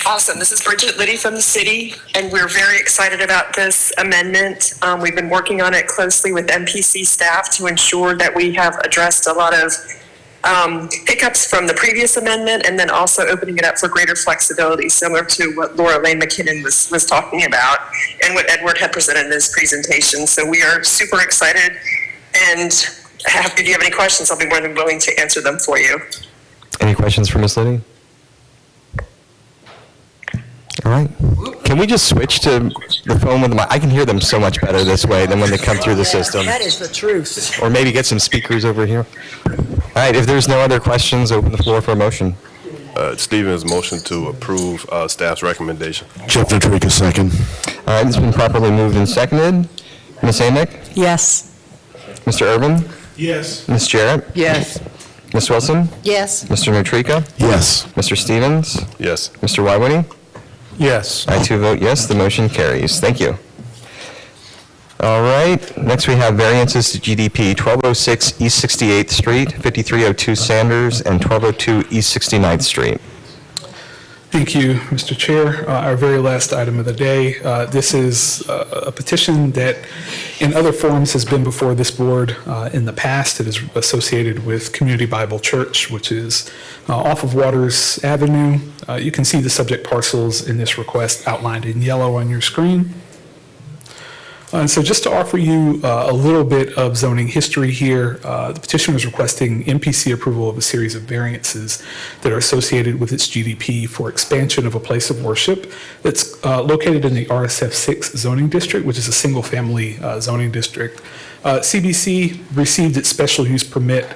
Awesome. This is Bridget Liddy from the city, and we're very excited about this amendment. We've been working on it closely with MPC staff to ensure that we have addressed a lot of hiccups from the previous amendment, and then also opening it up for greater flexibility, similar to what Laura Lane McKinnon was talking about and what Edward had presented in his presentation. So we are super excited, and if you have any questions, I'll be more than willing to answer them for you. Any questions for Ms. Liddy? All right. Can we just switch to the phone with the mic? I can hear them so much better this way than when they come through the system. That is the truth. Or maybe get some speakers over here. All right, if there's no other questions, open the floor for a motion. Stevens, motion to approve staff's recommendation. Jeff Natrika, second. All right, it's been properly moved and seconded. Ms. Amick? Yes. Mr. Urban? Yes. Ms. Jarrett? Yes. Ms. Wilson? Yes. Mr. Natrika? Yes. Mr. Stevens? Yes. Mr. Wywinnie? Yes. I too vote yes, the motion carries. Thank you. All right, next we have variances to GDP 1206 East 68th Street, 5302 Sanders, and 1202 East 69th Street. Thank you, Mr. Chair. Our very last item of the day, this is a petition that in other forms has been before this board in the past. It is associated with Community Bible Church, which is off of Waters Avenue. You can see the subject parcels in this request outlined in yellow on your screen. And so just to offer you a little bit of zoning history here, the petitioner is requesting MPC approval of a series of variances that are associated with its GDP for expansion of a place of worship that's located in the RSF 6 zoning district, which is a single-family zoning district. CBC received its special use permit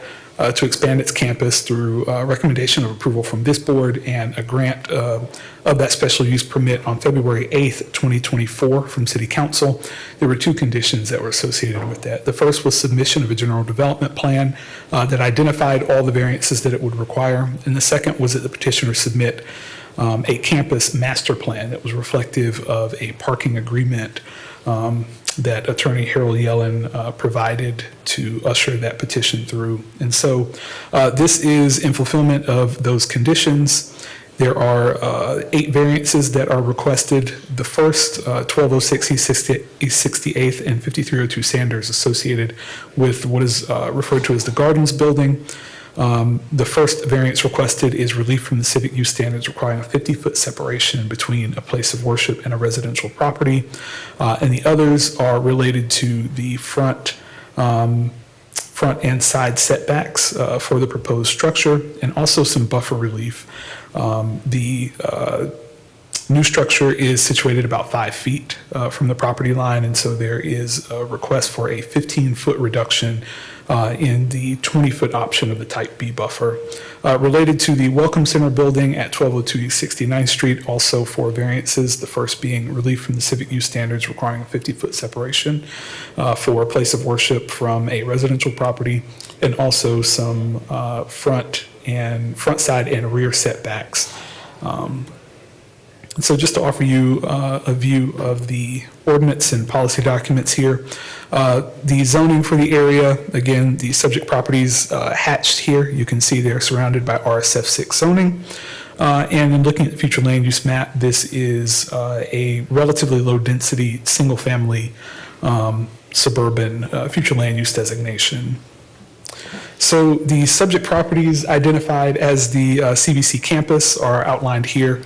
to expand its campus through recommendation of approval from this board and a grant of that special use permit on February 8th, 2024 from City Council. There were two conditions that were associated with that. The first was submission of a general development plan that identified all the variances that it would require. And the second was that the petitioner submit a campus master plan that was reflective of a parking agreement that Attorney Harold Yellen provided to usher that petition through. And so this is in fulfillment of those conditions. There are 8 variances that are requested. The first, 1206 East 68th and 5302 Sanders, associated with what is referred to as the Gardens Building. The first variance requested is relief from the civic use standards requiring a 50-foot separation between a place of worship and a residential property. And the others are related to the front and side setbacks for the proposed structure, and also some buffer relief. The new structure is situated about 5 feet from the property line, and so there is a request for a 15-foot reduction in the 20-foot option of the Type B buffer. Related to the Welcome Center building at 1202 East 69th Street, also 4 variances, the first being relief from the civic use standards requiring a 50-foot separation for a place of worship from a residential property, and also some front side and rear setbacks So just to offer you a view of the ordinance and policy documents here, the zoning for the area, again, the subject properties hatched here, you can see they're surrounded by RSF 6 zoning. And in looking at the future land use map, this is a relatively low-density, single-family suburban future land use designation. So the subject properties identified as the CBC campus are outlined here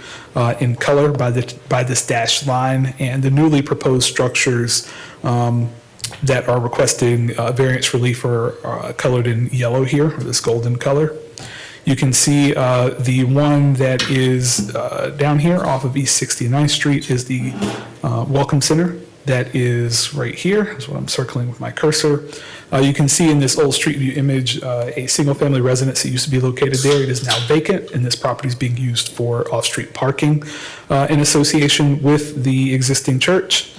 in color by this dashed line, and the newly proposed structures that are requesting variance relief are colored in yellow here, or this golden color. You can see the one that is down here off of East 69th Street is the Welcome Center. That is right here, is what I'm circling with my cursor. You can see in this old Street View image a single-family residence that used to be located there. It is now vacant, and this property is being used for off-street parking in association with the existing church.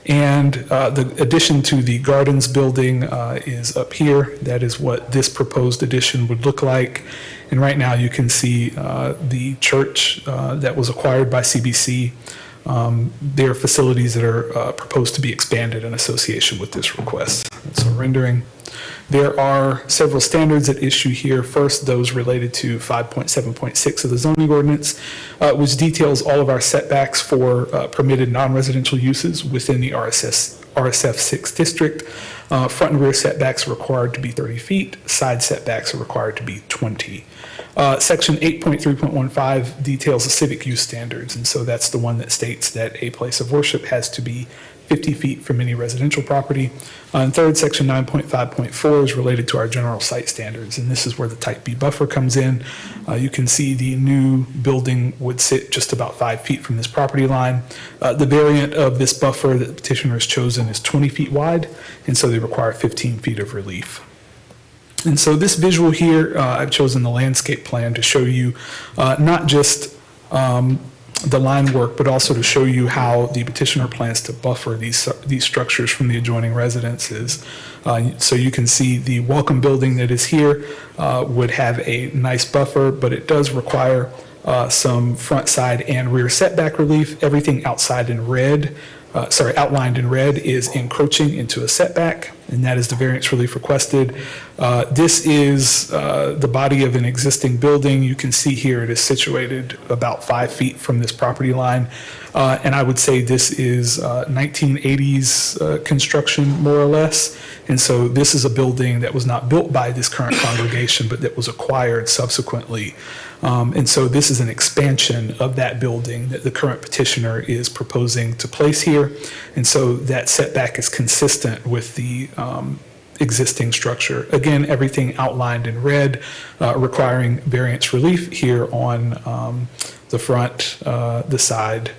And the addition to the Gardens building is up here. That is what this proposed addition would look like. And right now you can see the church that was acquired by CBC. There are facilities that are proposed to be expanded in association with this request. So rendering. There are several standards at issue here. First, those related to 5.7.6 of the zoning ordinance, which details all of our setbacks for permitted non-residential uses within the RSF 6 district. Front and rear setbacks are required to be 30 feet. Side setbacks are required to be 20. Section 8.3.15 details the civic use standards, and so that's the one that states that a place of worship has to be 50 feet from any residential property. And third, section 9.5.4 is related to our general site standards, and this is where the type B buffer comes in. You can see the new building would sit just about 5 feet from this property line. The variant of this buffer that the petitioner has chosen is 20 feet wide, and so they require 15 feet of relief. And so this visual here, I've chosen the landscape plan to show you not just the line work, but also to show you how the petitioner plans to buffer these structures from the adjoining residences. So you can see the welcome building that is here would have a nice buffer, but it does require some front, side, and rear setback relief. Everything outside in red, outlined in red is encroaching into a setback, and that is the variance relief requested. This is the body of an existing building. You can see here it is situated about 5 feet from this property line. And I would say this is 1980s construction, more or less. And so this is a building that was not built by this current congregation, but that was acquired subsequently. And so this is an expansion of that building that the current petitioner is proposing to place here. And so that setback is consistent with the existing structure. Again, everything outlined in red, requiring variance relief here on the front, the side,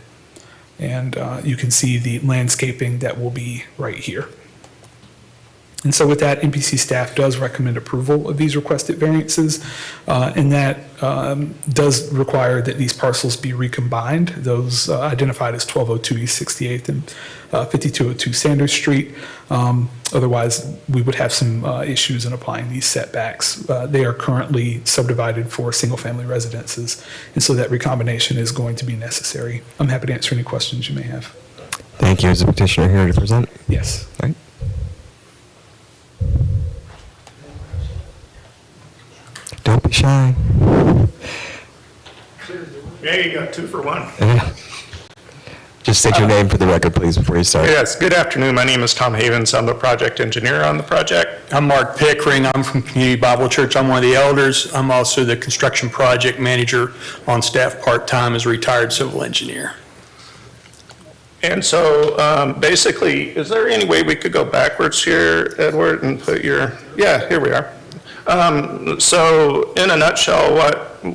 and you can see the landscaping that will be right here. And so with that, MPC staff does recommend approval of these requested variances, and that does require that these parcels be recombined, those identified as 1202 East 68th and 5202 Sanders Street. Otherwise, we would have some issues in applying these setbacks. They are currently subdivided for single-family residences, and so that recombination is going to be necessary. I'm happy to answer any questions you may have. Thank you. Is the petitioner here to present? Yes. All right. Don't be shy. Yeah, you got 2 for 1. Just state your name for the record, please, before you start. Yes, good afternoon. My name is Tom Havens. I'm the project engineer on the project. I'm Mark Pickering. I'm from Community Bible Church. I'm one of the elders. I'm also the construction project manager on staff part-time as a retired civil engineer. And so basically, is there any way we could go backwards here, Edward, and put your, yeah, here we are. So in a nutshell,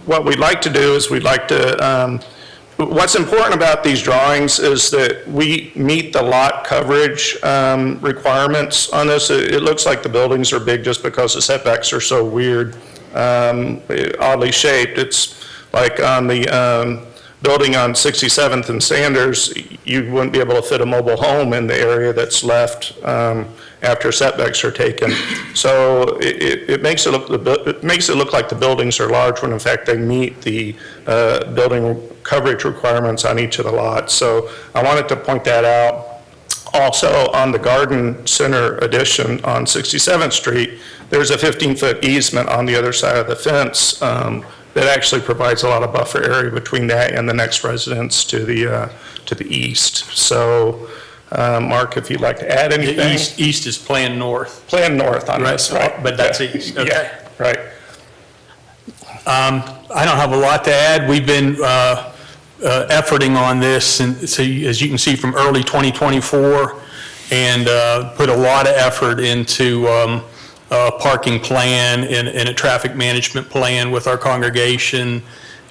what we'd like to do is we'd like to, what's important about these drawings is that we meet the lot coverage requirements on this. It looks like the buildings are big just because the setbacks are so weird, oddly shaped. It's like on the building on 67th and Sanders, you wouldn't be able to fit a mobile home in the area that's left after setbacks are taken. So it makes it look like the buildings are large when in fact they meet the building coverage requirements on each of the lots. So I wanted to point that out. Also, on the Garden Center addition on 67th Street, there's a 15-foot easement on the other side of the fence that actually provides a lot of buffer area between that and the next residence to the east. So, Mark, if you'd like to add anything. The east is planned north. Planned north on this, right? But that's east, okay. Yeah, right. I don't have a lot to add. We've been efforting on this, and so as you can see, from early 2024, and put a lot of effort into a parking plan and a traffic management plan with our congregation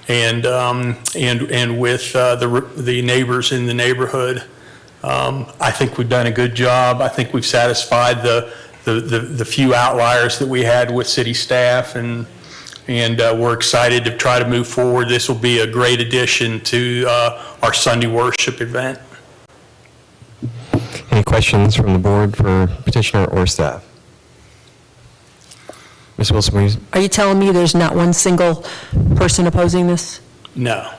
and with the neighbors in the neighborhood. I think we've done a good job. I think we've satisfied the few outliers that we had with city staff, and we're excited to try to move forward. This will be a great addition to our Sunday worship event. Any questions from the board for petitioner or staff? Ms. Wilson, please. Are you telling me there's not one single person opposing this? No.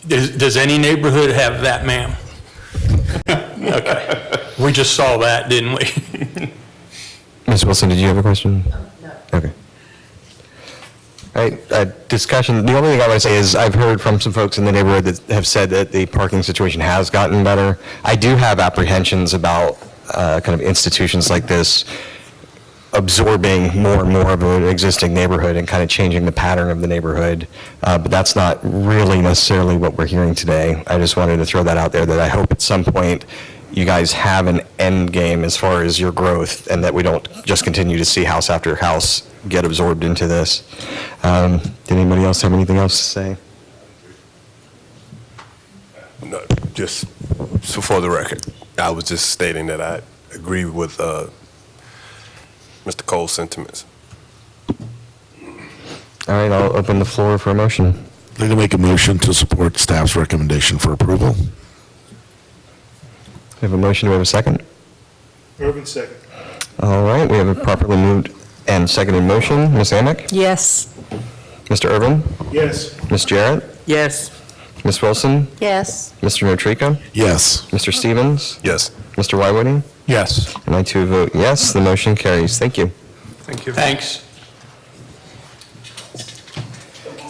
Does any neighborhood have that, ma'am? Okay. We just saw that, didn't we? Ms. Wilson, did you have a question? No. Okay. All right, discussion. The only thing I want to say is I've heard from some folks in the neighborhood that have said that the parking situation has gotten better. I do have apprehensions about kind of institutions like this absorbing more and more of an existing neighborhood and kind of changing the pattern of the neighborhood. But that's not really necessarily what we're hearing today. I just wanted to throw that out there, that I hope at some point you guys have an end game as far as your growth, and that we don't just continue to see house after house get absorbed into this. Did anybody else have anything else to say? No, just so for the record, I was just stating that I agree with Mr. Cole's sentiments. All right, I'll open the floor for a motion. I'd like to make a motion to support staff's recommendation for approval. We have a motion, do we have a second? Moving second. All right, we have a properly moved and seconded motion. Ms. Amick? Yes. Mr. Irvin? Yes. Ms. Jarrett? Yes. Ms. Wilson? Yes. Mr. Notrica? Yes. Mr. Stevens? Yes. Mr. Wywoody? Yes. And I too vote yes, the motion carries. Thank you. Thank you. Thanks.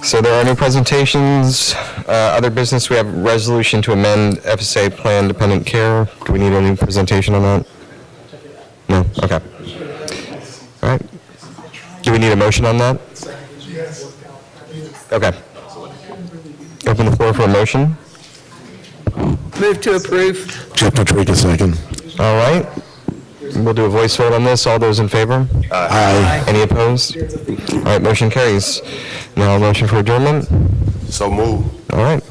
So there are no presentations. Other business, we have resolution to amend FSA Plan Dependent Care. Do we need any presentation on that? No? Okay. All right. Do we need a motion on that? Okay. Open the floor for a motion. Move to approve. Jeff Notrica, second. All right. We'll do a voice vote on this. All those in favor? Aye. Any opposed? All right, motion carries. Now a motion for adjournment. So move. All right.